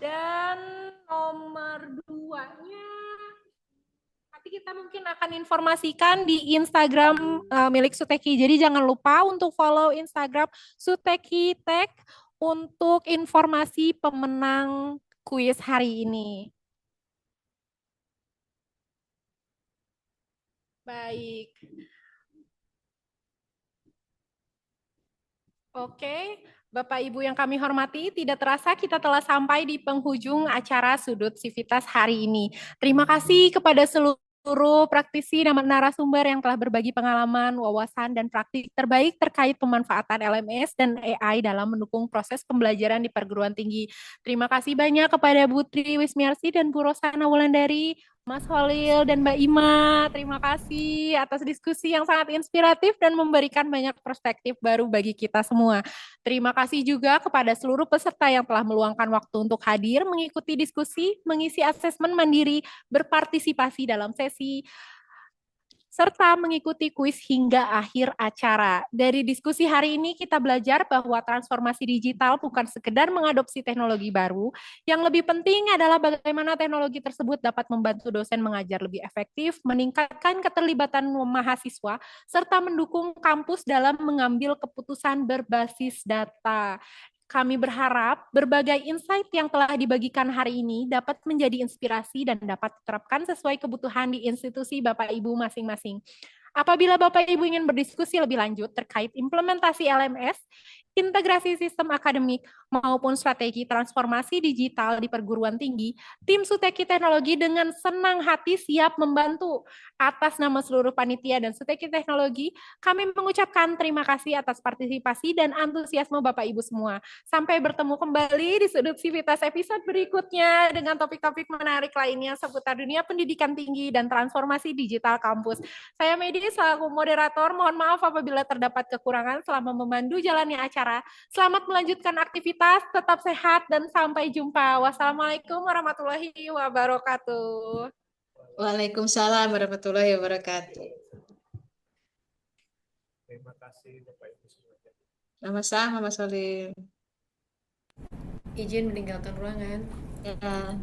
dan nomor 2-nya kita mungkin akan informasikan di Instagram milik Suteki. Jadi jangan lupa untuk follow Instagram Suteki Tech untuk informasi pemenang kuis hari ini. Baik. Oke. Bapak Ibu yang kami hormati, tidak terasa kita telah sampai di penghujung acara Sudut Civitas hari ini. Terima kasih kepada seluruh praktisi dan narasumber yang telah berbagi pengalaman, wawasan, dan praktik terbaik terkait pemanfaatan LMS dan AI dalam mendukung proses pembelajaran di perguruan tinggi. Terima kasih banyak kepada Bu Tri Wismiarsi dan Bu Rosana Wulandari, Mas Holil dan Mbak Ima. Terima kasih atas diskusi yang sangat inspiratif dan memberikan banyak perspektif baru bagi kita semua. Terima kasih juga kepada seluruh peserta yang telah meluangkan waktu untuk hadir, mengikuti diskusi, mengisi asesmen mandiri, berpartisipasi dalam sesi serta mengikuti kuis hingga akhir acara. Dari diskusi hari ini kita belajar bahwa transformasi digital bukan sekedar mengadopsi teknologi baru, yang lebih penting adalah bagaimana teknologi tersebut dapat membantu dosen mengajar lebih efektif, meningkatkan keterlibatan mahasiswa, serta mendukung kampus dalam mengambil keputusan berbasis data. Kami berharap berbagai insight yang telah dibagikan hari ini dapat menjadi inspirasi dan dapat diterapkan sesuai kebutuhan di institusi Bapak Ibu masing-masing. Apabila Bapak Ibu ingin berdiskusi lebih lanjut terkait implementasi LMS, integrasi sistem akademik, maupun strategi transformasi digital di perguruan tinggi, tim Suteki Teknologi dengan senang hati siap membantu. Atas nama seluruh panitia dan Suteki Teknologi, kami mengucapkan terima kasih atas partisipasi dan antusiasme Bapak Ibu semua. Sampai bertemu kembali di Sudut Sivitas episode berikutnya dengan topik-topik menarik lainnya seputar dunia pendidikan tinggi dan transformasi digital kampus. Saya Medi selaku moderator, mohon maaf apabila terdapat kekurangan selama memandu jalannya acara. Selamat melanjutkan aktivitas, tetap sehat, dan sampai jumpa. Wassalamualaikum warahmatullahi wabarakatuh. Waalaikumsalam warahmatullahi wabarakatuh. Terima kasih Bapak Ibu semuanya. Sama-sama Mas Solim. Izin meninggalkan ruangan. Ya.